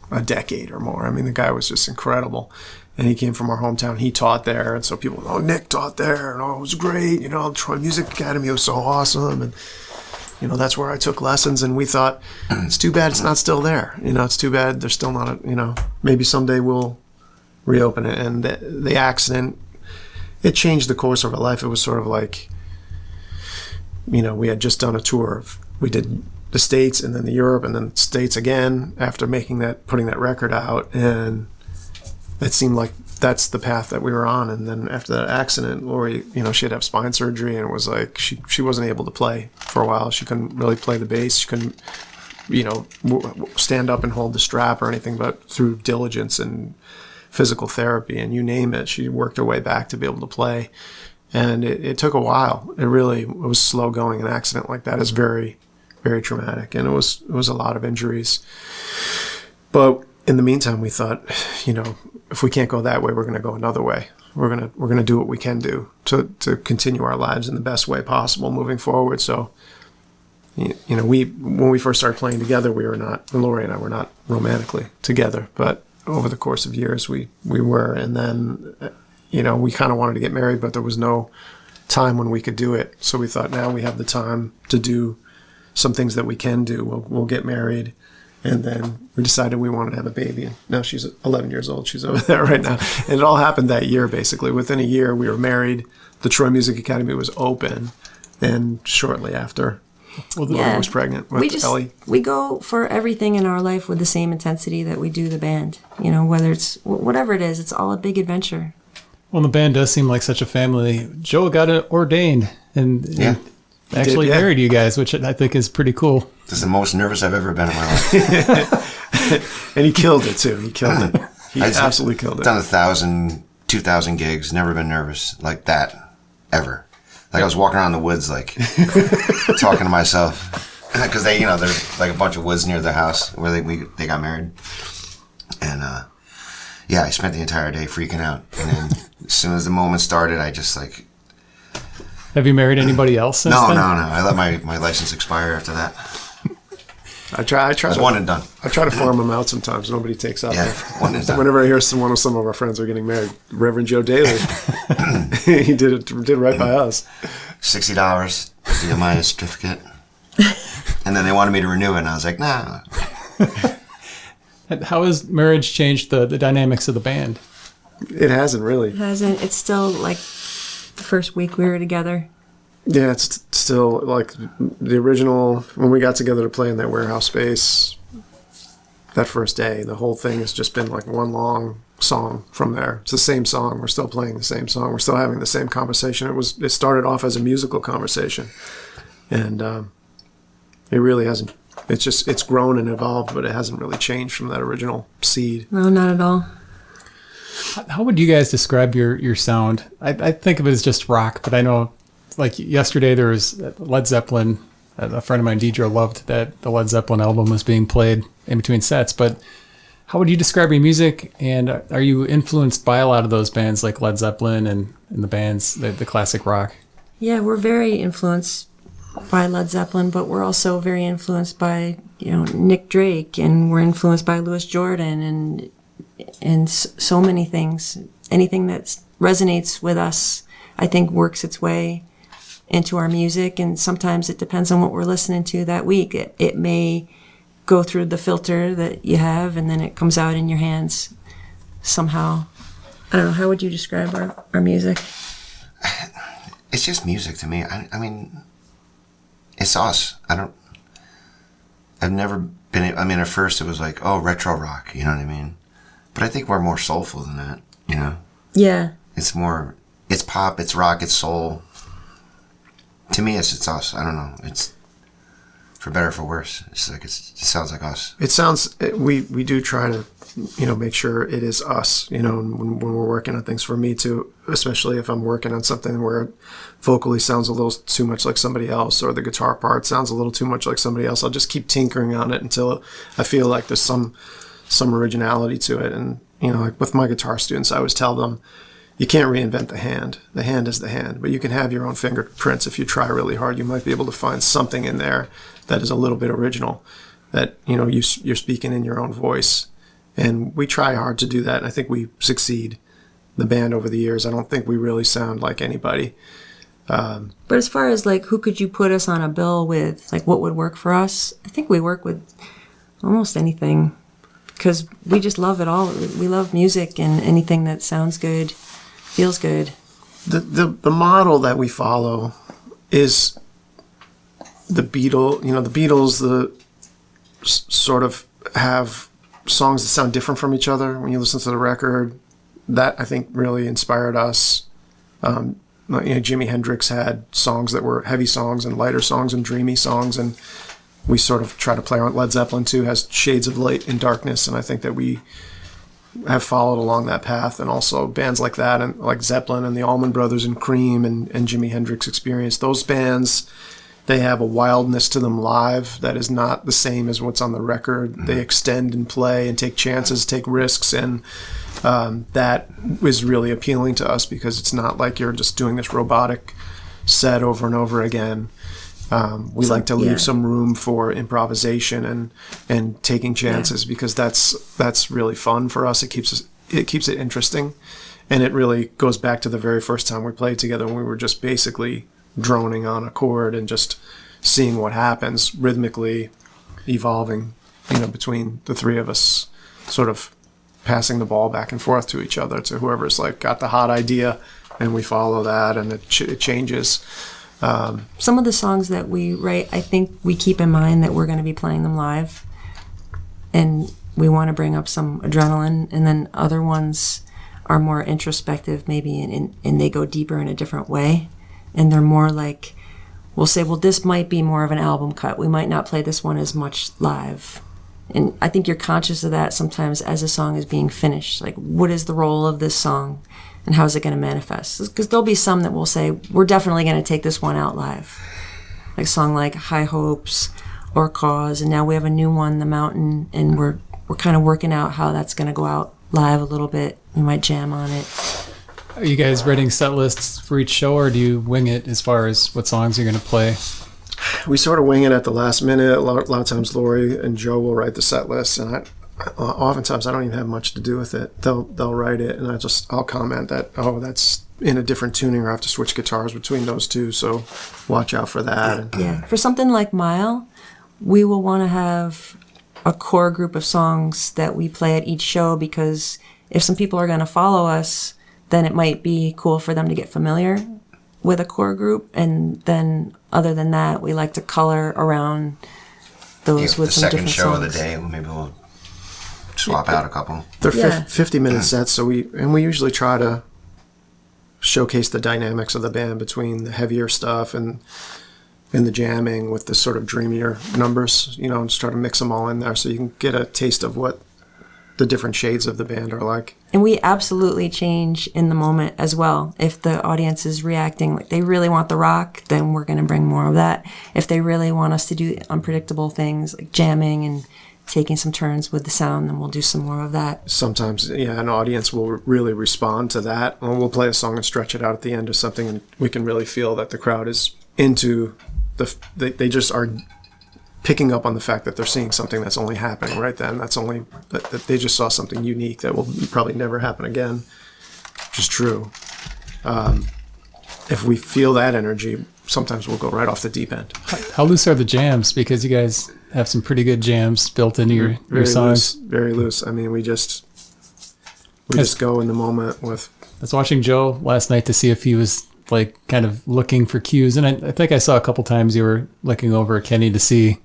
a decade or more. I mean, the guy was just incredible. And he came from our hometown. He taught there. And so people, Nick taught there. And it was great. Troy Music Academy was so awesome. And, that's where I took lessons. And we thought, it's too bad it's not still there. It's too bad there's still not maybe someday we'll reopen it. And the accident, it changed the course of our life. It was sort of we had just done a tour. We did the States and then the Europe and then the States again after putting that record out. And it seemed like that's the path that we were on. And then after that accident, Lori, she had to have spine surgery, and it was like she wasn't able to play for a while. She couldn't really play the bass. She couldn't, stand up and hold the strap or anything, but through diligence and physical therapy and you name it, she worked her way back to be able to play. And it took a while. It was slow going. An accident like that is very, very traumatic. And it was a lot of injuries. But in the meantime, we thought, if we can't go that way, we're going to go another way. We're going to do what we can do to continue our lives in the best way possible moving forward. So, when we first started playing together, Lori and I were not romantically together, but over the course of years, we were. And then, we kind of wanted to get married, but there was no time when we could do it. So we thought, now we have the time to do some things that we can do. We'll get married. And then we decided we wanted to have a baby. And now she's 11 years old. She's over there right now. And it all happened that year, basically. Within a year, we were married. The Troy Music Academy was open. And shortly after, Lori was pregnant with Ellie. We go for everything in our life with the same intensity that we do the band. Whether it's whatever it is, it's all a big adventure. Well, the band does seem like such a family. Joe got ordained and actually married you guys, which I think is pretty cool. This is the most nervous I've ever been in my life. And he killed it, too. He killed it. He absolutely killed it. Done 1,000, 2,000 gigs. Never been nervous like that, ever. I was walking around the woods, talking to myself. Because there's a bunch of woods near their house where they got married. And, I spent the entire day freaking out. And then as soon as the moment started, I just, Have you married anybody else since then? No. I let my license expire after that. I try. It's one and done. I try to farm them out sometimes. Nobody takes up. Yeah, one and done. Whenever I hear some of our friends are getting married, Reverend Joe Daly, he did right by us. $60 to get my certificate. And then they wanted me to renew it, and I was like, nah. How has marriage changed the dynamics of the band? It hasn't really. It hasn't. It's still like the first week we were together. Yeah, it's still like the original, when we got together to play in that warehouse space that first day. The whole thing has just been like one long song from there. It's the same song. We're still playing the same song. We're still having the same conversation. It started off as a musical conversation, and it really hasn't. It's grown and evolved, but it hasn't really changed from that original seed. No, not at all. How would you guys describe your sound? I think of it as just rock, but I know, like yesterday there was Led Zeppelin. A friend of mine, Deidre, loved that the Led Zeppelin album was being played in between sets. But how would you describe your music? And are you influenced by a lot of those bands like Led Zeppelin and the bands, the classic rock? Yeah, we're very influenced by Led Zeppelin, but we're also very influenced by, Nick Drake, and we're influenced by Louis Jordan and so many things. Anything that resonates with us, I think, works its way into our music, and sometimes it depends on what we're listening to that week. It may go through the filter that you have, and then it comes out in your hands somehow. I don't know, how would you describe our music? It's just music to me. I mean, it's us. I've never been, at first it was like, oh, retro rock, you know what I mean? But I think we're more soulful than that, Yeah. It's pop, it's rock, it's soul. To me, it's us. I don't know. It's for better or for worse. It's like it sounds like us. It sounds. We do try to, make sure it is us. When we're working on things. For me too, especially if I'm working on something where it vocally sounds a little too much like somebody else, or the guitar part sounds a little too much like somebody else. I'll just keep tinkering on it until I feel like there's some originality to it. And like with my guitar students, I always tell them, you can't reinvent the hand. The hand is the hand, but you can have your own fingerprints. If you try really hard, you might be able to find something in there that is a little bit original, that, you're speaking in your own voice. And we try hard to do that, and I think we succeed. The band over the years, I don't think we really sound like anybody. But as far as like, who could you put us on a bill with, like what would work for us? I think we work with almost anything, because we just love it all. We love music, and anything that sounds good, feels good. The model that we follow is the Beatles. The Beatles, sort of have songs that sound different from each other when you listen to the record. That, I think, really inspired us. Jimi Hendrix had songs that were heavy songs and lighter songs and dreamy songs, and we sort of try to play on. Led Zeppelin too has shades of light and darkness, and I think that we have followed along that path. And also bands like that, and like Zeppelin and the Allman Brothers and Cream and Jimi Hendrix Experience, those bands, they have a wildness to them live that is not the same as what's on the record. Mm-hmm. They extend and play and take chances, take risks, and that is really appealing to us, because it's not like you're just doing this robotic set over and over again. We like to leave some room for improvisation and taking chances, because that's really fun for us. It keeps it interesting, and it really goes back to the very first time we played together, when we were just basically droning on a chord and just seeing what happens, rhythmically evolving, between the three of us, sort of passing the ball back and forth to each other, to whoever's like got the hot idea, and we follow that, and it changes. Some of the songs that we write, I think we keep in mind that we're going to be playing them live, and we want to bring up some adrenaline. And then other ones are more introspective, maybe, and they go deeper in a different way. And they're more like, we'll say, well, this might be more of an album cut. We might not play this one as much live. And I think you're conscious of that sometimes as a song is being finished. Like, what is the role of this song, and how is it going to manifest? Because there'll be some that will say, we're definitely going to take this one out live. Like a song like High Hopes or Cause, and now we have a new one, The Mountain, and we're kind of working out how that's going to go out live a little bit. We might jam on it. Are you guys writing set lists for each show, or do you wing it as far as what songs you're going to play? We sort of wing it at the last minute. A lot of times Lori and Joe will write the set list, and oftentimes I don't even have much to do with it. They'll write it, and I'll comment that, oh, that's in a different tuning, or I have to switch guitars between those two, so watch out for that. Yeah. For something like Mile, we will want to have a core group of songs that we play at each show, because if some people are going to follow us, then it might be cool for them to get familiar with a core group, and then other than that, we like to color around those with some different songs. The second show of the day, maybe we'll swap out a couple. They're 50-minute sets, so we usually try to showcase the dynamics of the band between the heavier stuff and the jamming with the sort of dreamier numbers, and just try to mix them all in there so you can get a taste of what the different shades of the band are like. And we absolutely change in the moment as well. If the audience is reacting like they really want the rock, then we're going to bring more of that. If they really want us to do unpredictable things like jamming and taking some turns with the sound, then we'll do some more of that. Sometimes, an audience will really respond to that. Or we'll play a song and stretch it out at the end of something, and we can really feel that the crowd is into they just are picking up on the fact that they're seeing something that's only happening right then. That they just saw something unique that will probably never happen again, which is true. If we feel that energy, sometimes we'll go right off the deep end. How loose are the jams? Because you guys have some pretty good jams built into your songs. Very loose. I mean, we just go in the moment with. I was watching Joe last night to see if he was like kind of looking for cues, and I think I saw a couple times you were looking over at Kenny to see.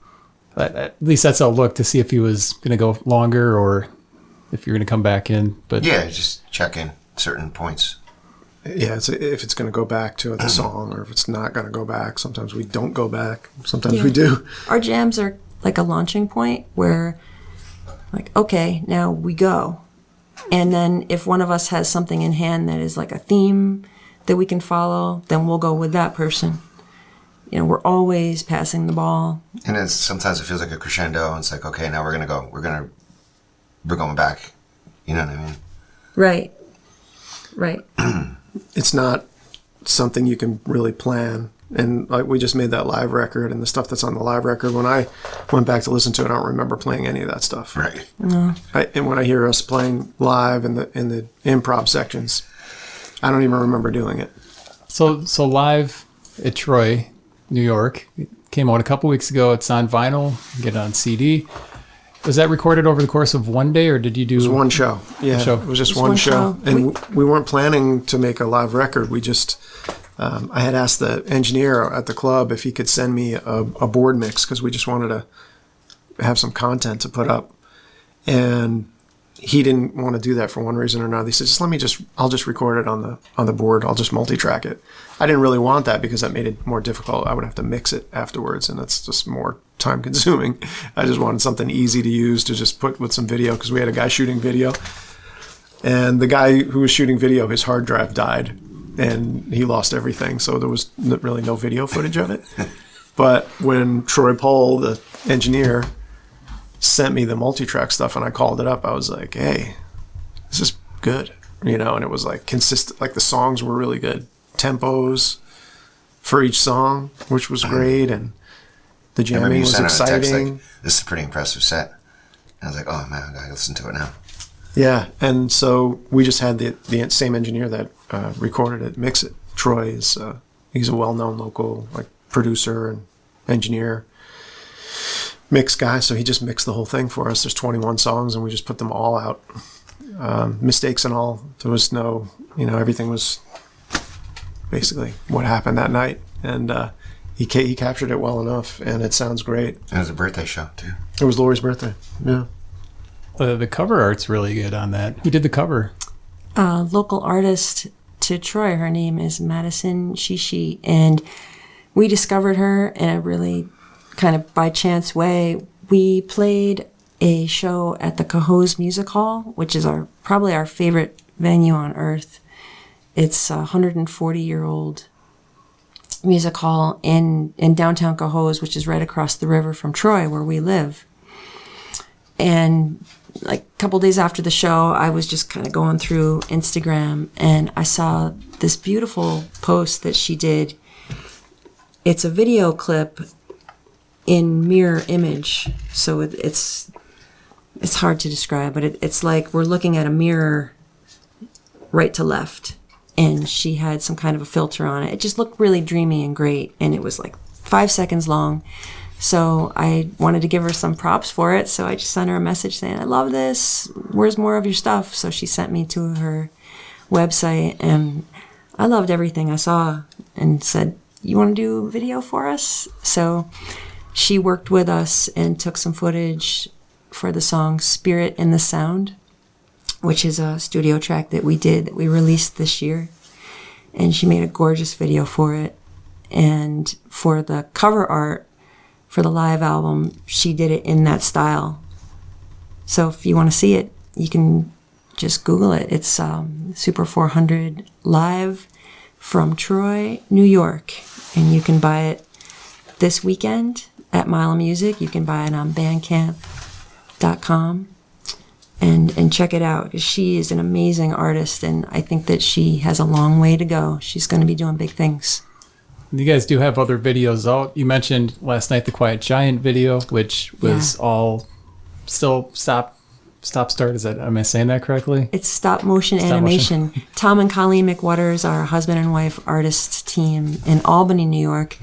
At least that's how it looked, to see if he was going to go longer or if you're going to come back in. But yeah, just check in certain points. Yeah, if it's going to go back to the song, or if it's not going to go back. Sometimes we don't go back. Sometimes we do. Our jams are like a launching point where, like, okay, now we go. And then if one of us has something in hand that is like a theme that we can follow, then we'll go with that person. We're always passing the ball. And sometimes it feels like a crescendo, and it's like, okay, now we're going to go. We're going back. You know what I mean? Right. It's not something you can really plan. And like we just made that live record, and the stuff that's on the live record, when I went back to listen to it, I don't remember playing any of that stuff. Right. No. And when I hear us playing live in the improv sections, I don't even remember doing it. So live at Troy, New York, it came out a couple weeks ago. It's on vinyl, get it on CD. Was that recorded over the course of one day, or did you do? It was one show. Yeah, it was just one show. And we weren't planning to make a live record. We just, I had asked the engineer at the club if he could send me a board mix, because we just wanted to have some content to put up. And he didn't want to do that for one reason or another. He said, I'll just record it on the board. I'll just multi-track it. I didn't really want that because that made it more difficult. I would have to mix it afterwards, and that's just more time consuming. I just wanted something easy to use to just put with some video, because we had a guy shooting video, and the guy who was shooting video, his hard drive died and he lost everything. So there was really no video footage of it. But when Troy Pohl, the engineer, sent me the multi-track stuff and I called it up, I was like, hey, this is good, and it was like consistent, like the songs were really good. Tempos for each song, which was great, and the jamming was exciting. This is a pretty impressive set. And I was like, oh man, I gotta listen to it now. Yeah, and so we just had the same engineer that recorded it mix it. Troy is he's a well-known local producer and engineer, mix guy, so he just mixed the whole thing for us. There's 21 songs, and we just put them all out. Mistakes and all. There was no, everything was basically what happened that night, and he captured it well enough, and it sounds great. It was a birthday show too. It was Lori's birthday. Yeah. The cover art's really good on that. Who did the cover? Local artist to Troy. Her name is Madison Shishi, and we discovered her in a really kind of by chance way. We played a show at the Cohoes Music Hall, which is probably our favorite venue on earth. It's a 140-year-old music hall in downtown Cohoes, which is right across the river from Troy, where we live. And like a couple days after the show, I was just kind of going through Instagram, and I saw this beautiful post that she did. It's a video clip in mirror image, so it's it's hard to describe, but it's like we're looking at a mirror right to left, and she had some kind of a filter on it. It just looked really dreamy and great, and it was like 5 seconds long. So I wanted to give her some props for it, so I just sent her a message saying, I love this, where's more of your stuff? So she sent me to her website, and I loved everything I saw and said, you want to do a video for us? So she worked with us and took some footage for the song Spirit in the Sound, which is a studio track that we released this year. And she made a gorgeous video for it. And for the cover art for the live album, she did it in that style. So if you want to see it, you can just Google it. It's Super 400 Live from Troy, New York. And you can buy it this weekend at Mile Music. You can buy it on bandcamp.com. And check it out, because she is an amazing artist, and I think that she has a long way to go. She's going to be doing big things. You guys do have other videos out. You mentioned last night the Quiet Giant video, which was all still stop start. Am I saying that correctly? It's stop motion animation. Tom and Colleen McWatters are a husband and wife artist team in Albany, New York.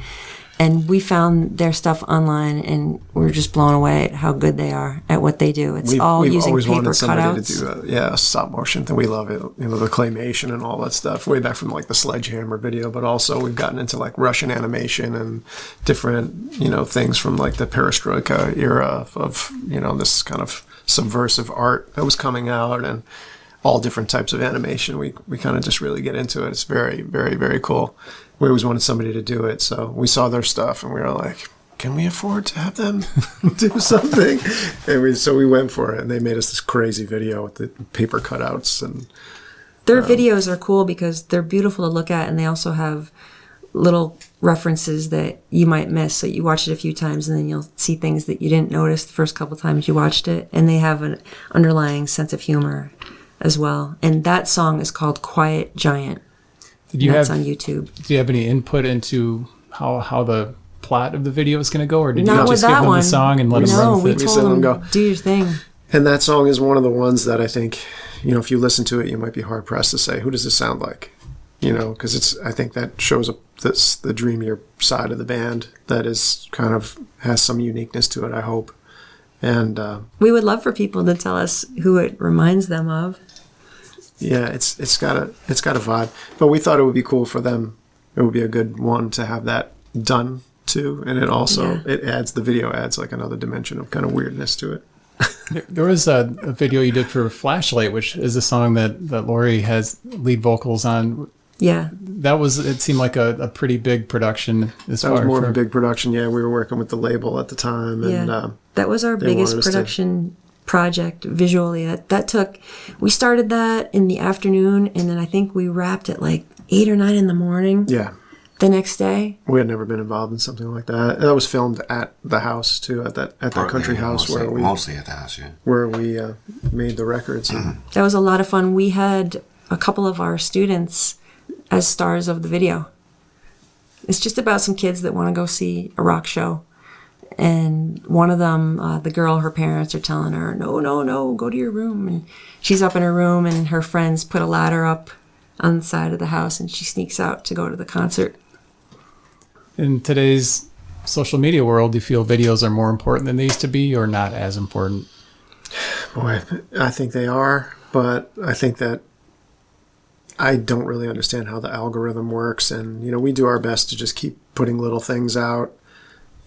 And we found their stuff online, and we're just blown away at how good they are at what they do. It's all using paper cutouts. We've always wanted somebody to do a stop motion thing. We love it. The claymation and all that stuff. Way back from like the Sledgehammer video, but also we've gotten into like Russian animation and different, things from like the Perestroika era of, this kind of subversive art that was coming out, and all different types of animation. We kind of just really get into it. It's very, very, very cool. We always wanted somebody to do it, so we saw their stuff and we were like, can we afford to have them do something? And so we went for it, and they made us this crazy video with the paper cutouts. And their videos are cool because they're beautiful to look at, and they also have little references that you might miss. So you watch it a few times, and then you'll see things that you didn't notice the first couple times you watched it, and they have an underlying sense of humor as well. And that song is called Quiet Giant. That's on YouTube. Do you have any input into how the plot of the video is going to go, or did Not you just give them the song and let them run with it? No, we told them, go, do your thing. And that song is one of the ones that I think, if you listen to it, you might be hard-pressed to say, who does this sound like? Because I think that shows up the dreamier side of the band that is kind of has some uniqueness to it, I hope. And we would love for people to tell us who it reminds them of. Yeah, it's got a vibe, but we thought it would be cool for them. It would be a good one to have that done too, and it also the video adds like another dimension of kind of weirdness to it. There was a video you did for Flashlight, which is a song that Lori has lead vocals on. Yeah, it seemed like a pretty big production. That was more of a big production. Yeah, we were working with the Label at the time, and that was our biggest production project visually. We started that in the afternoon, and then I think we wrapped at like 8 or 9 in the morning. Yeah. The next day. We had never been involved in something like that. That was filmed at the house too, at that country house mostly at the house, where we made the records. That was a lot of fun. We had a couple of our students as stars of the video. It's just about some kids that want to go see a rock show. And one of them, the girl, her parents are telling her, no, go to your room. And she's up in her room, and her friends put a ladder up on the side of the house, and she sneaks out to go to the concert. In today's social media world, do you feel videos are more important than they used to be, or not as important? Boy, I think they are, but I think that I don't really understand how the algorithm works. And, we do our best to just keep putting little things out.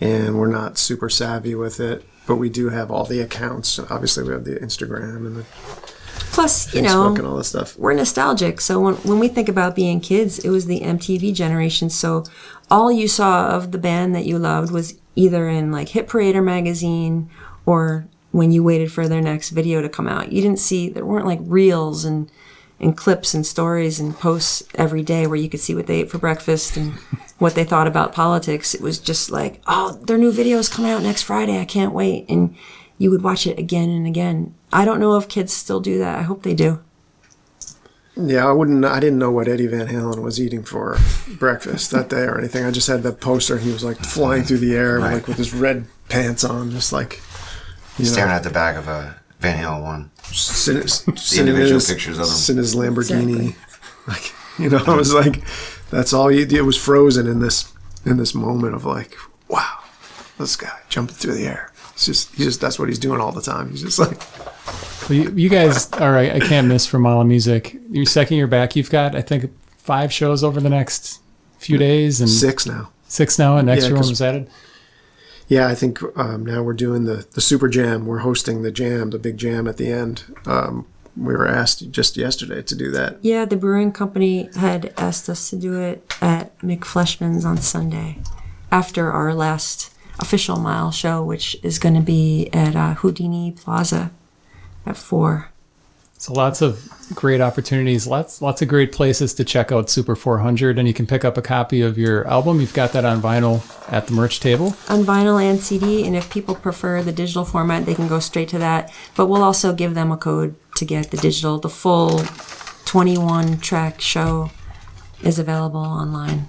And we're not super savvy with it, but we do have all the accounts. Obviously, we have the Instagram and the Facebook and all this stuff. We're nostalgic. So when we think about being kids, it was the MTV generation. So all you saw of the band that you loved was either in like Hit Parader magazine, or when you waited for their next video to come out. There weren't like reels and clips and stories and posts every day where you could see what they ate for breakfast and what they thought about politics. It was just like, oh, their new video is coming out next Friday. I can't wait. And you would watch it again and again. I don't know if kids still do that. I hope they do. Yeah, I didn't know what Eddie Van Halen was eating for breakfast that day or anything. I just had that poster. He was like flying through the air, like with his red pants on, just like, staring at the back of a Van Halen one. The individual pictures of them. Sin his Lamborghini. Exactly. Like, I was like, that's all you did. It was frozen in this moment of like, wow, this guy jumping through the air. He's just that's what he's doing all the time. He's just like. Well, you guys are I can't miss from Mile of Music. Your second year back, you've got, I think, 5 shows over the next few days. And 6 now. 6 now, and next year one was added? Yeah, I think now we're doing the Super Jam. We're hosting the big jam at the end. We were asked just yesterday to do that. Yeah, the brewing company had asked us to do it at McFleshman's on Sunday after our last official Mile show, which is going to be at Houdini Plaza at 4. So lots of great opportunities, lots of great places to check out Super 400, and you can pick up a copy of your album. You've got that on vinyl at the merch table. On vinyl and CD, and if people prefer the digital format, they can go straight to that. But we'll also give them a code to get the digital. The full 21-track show is available online.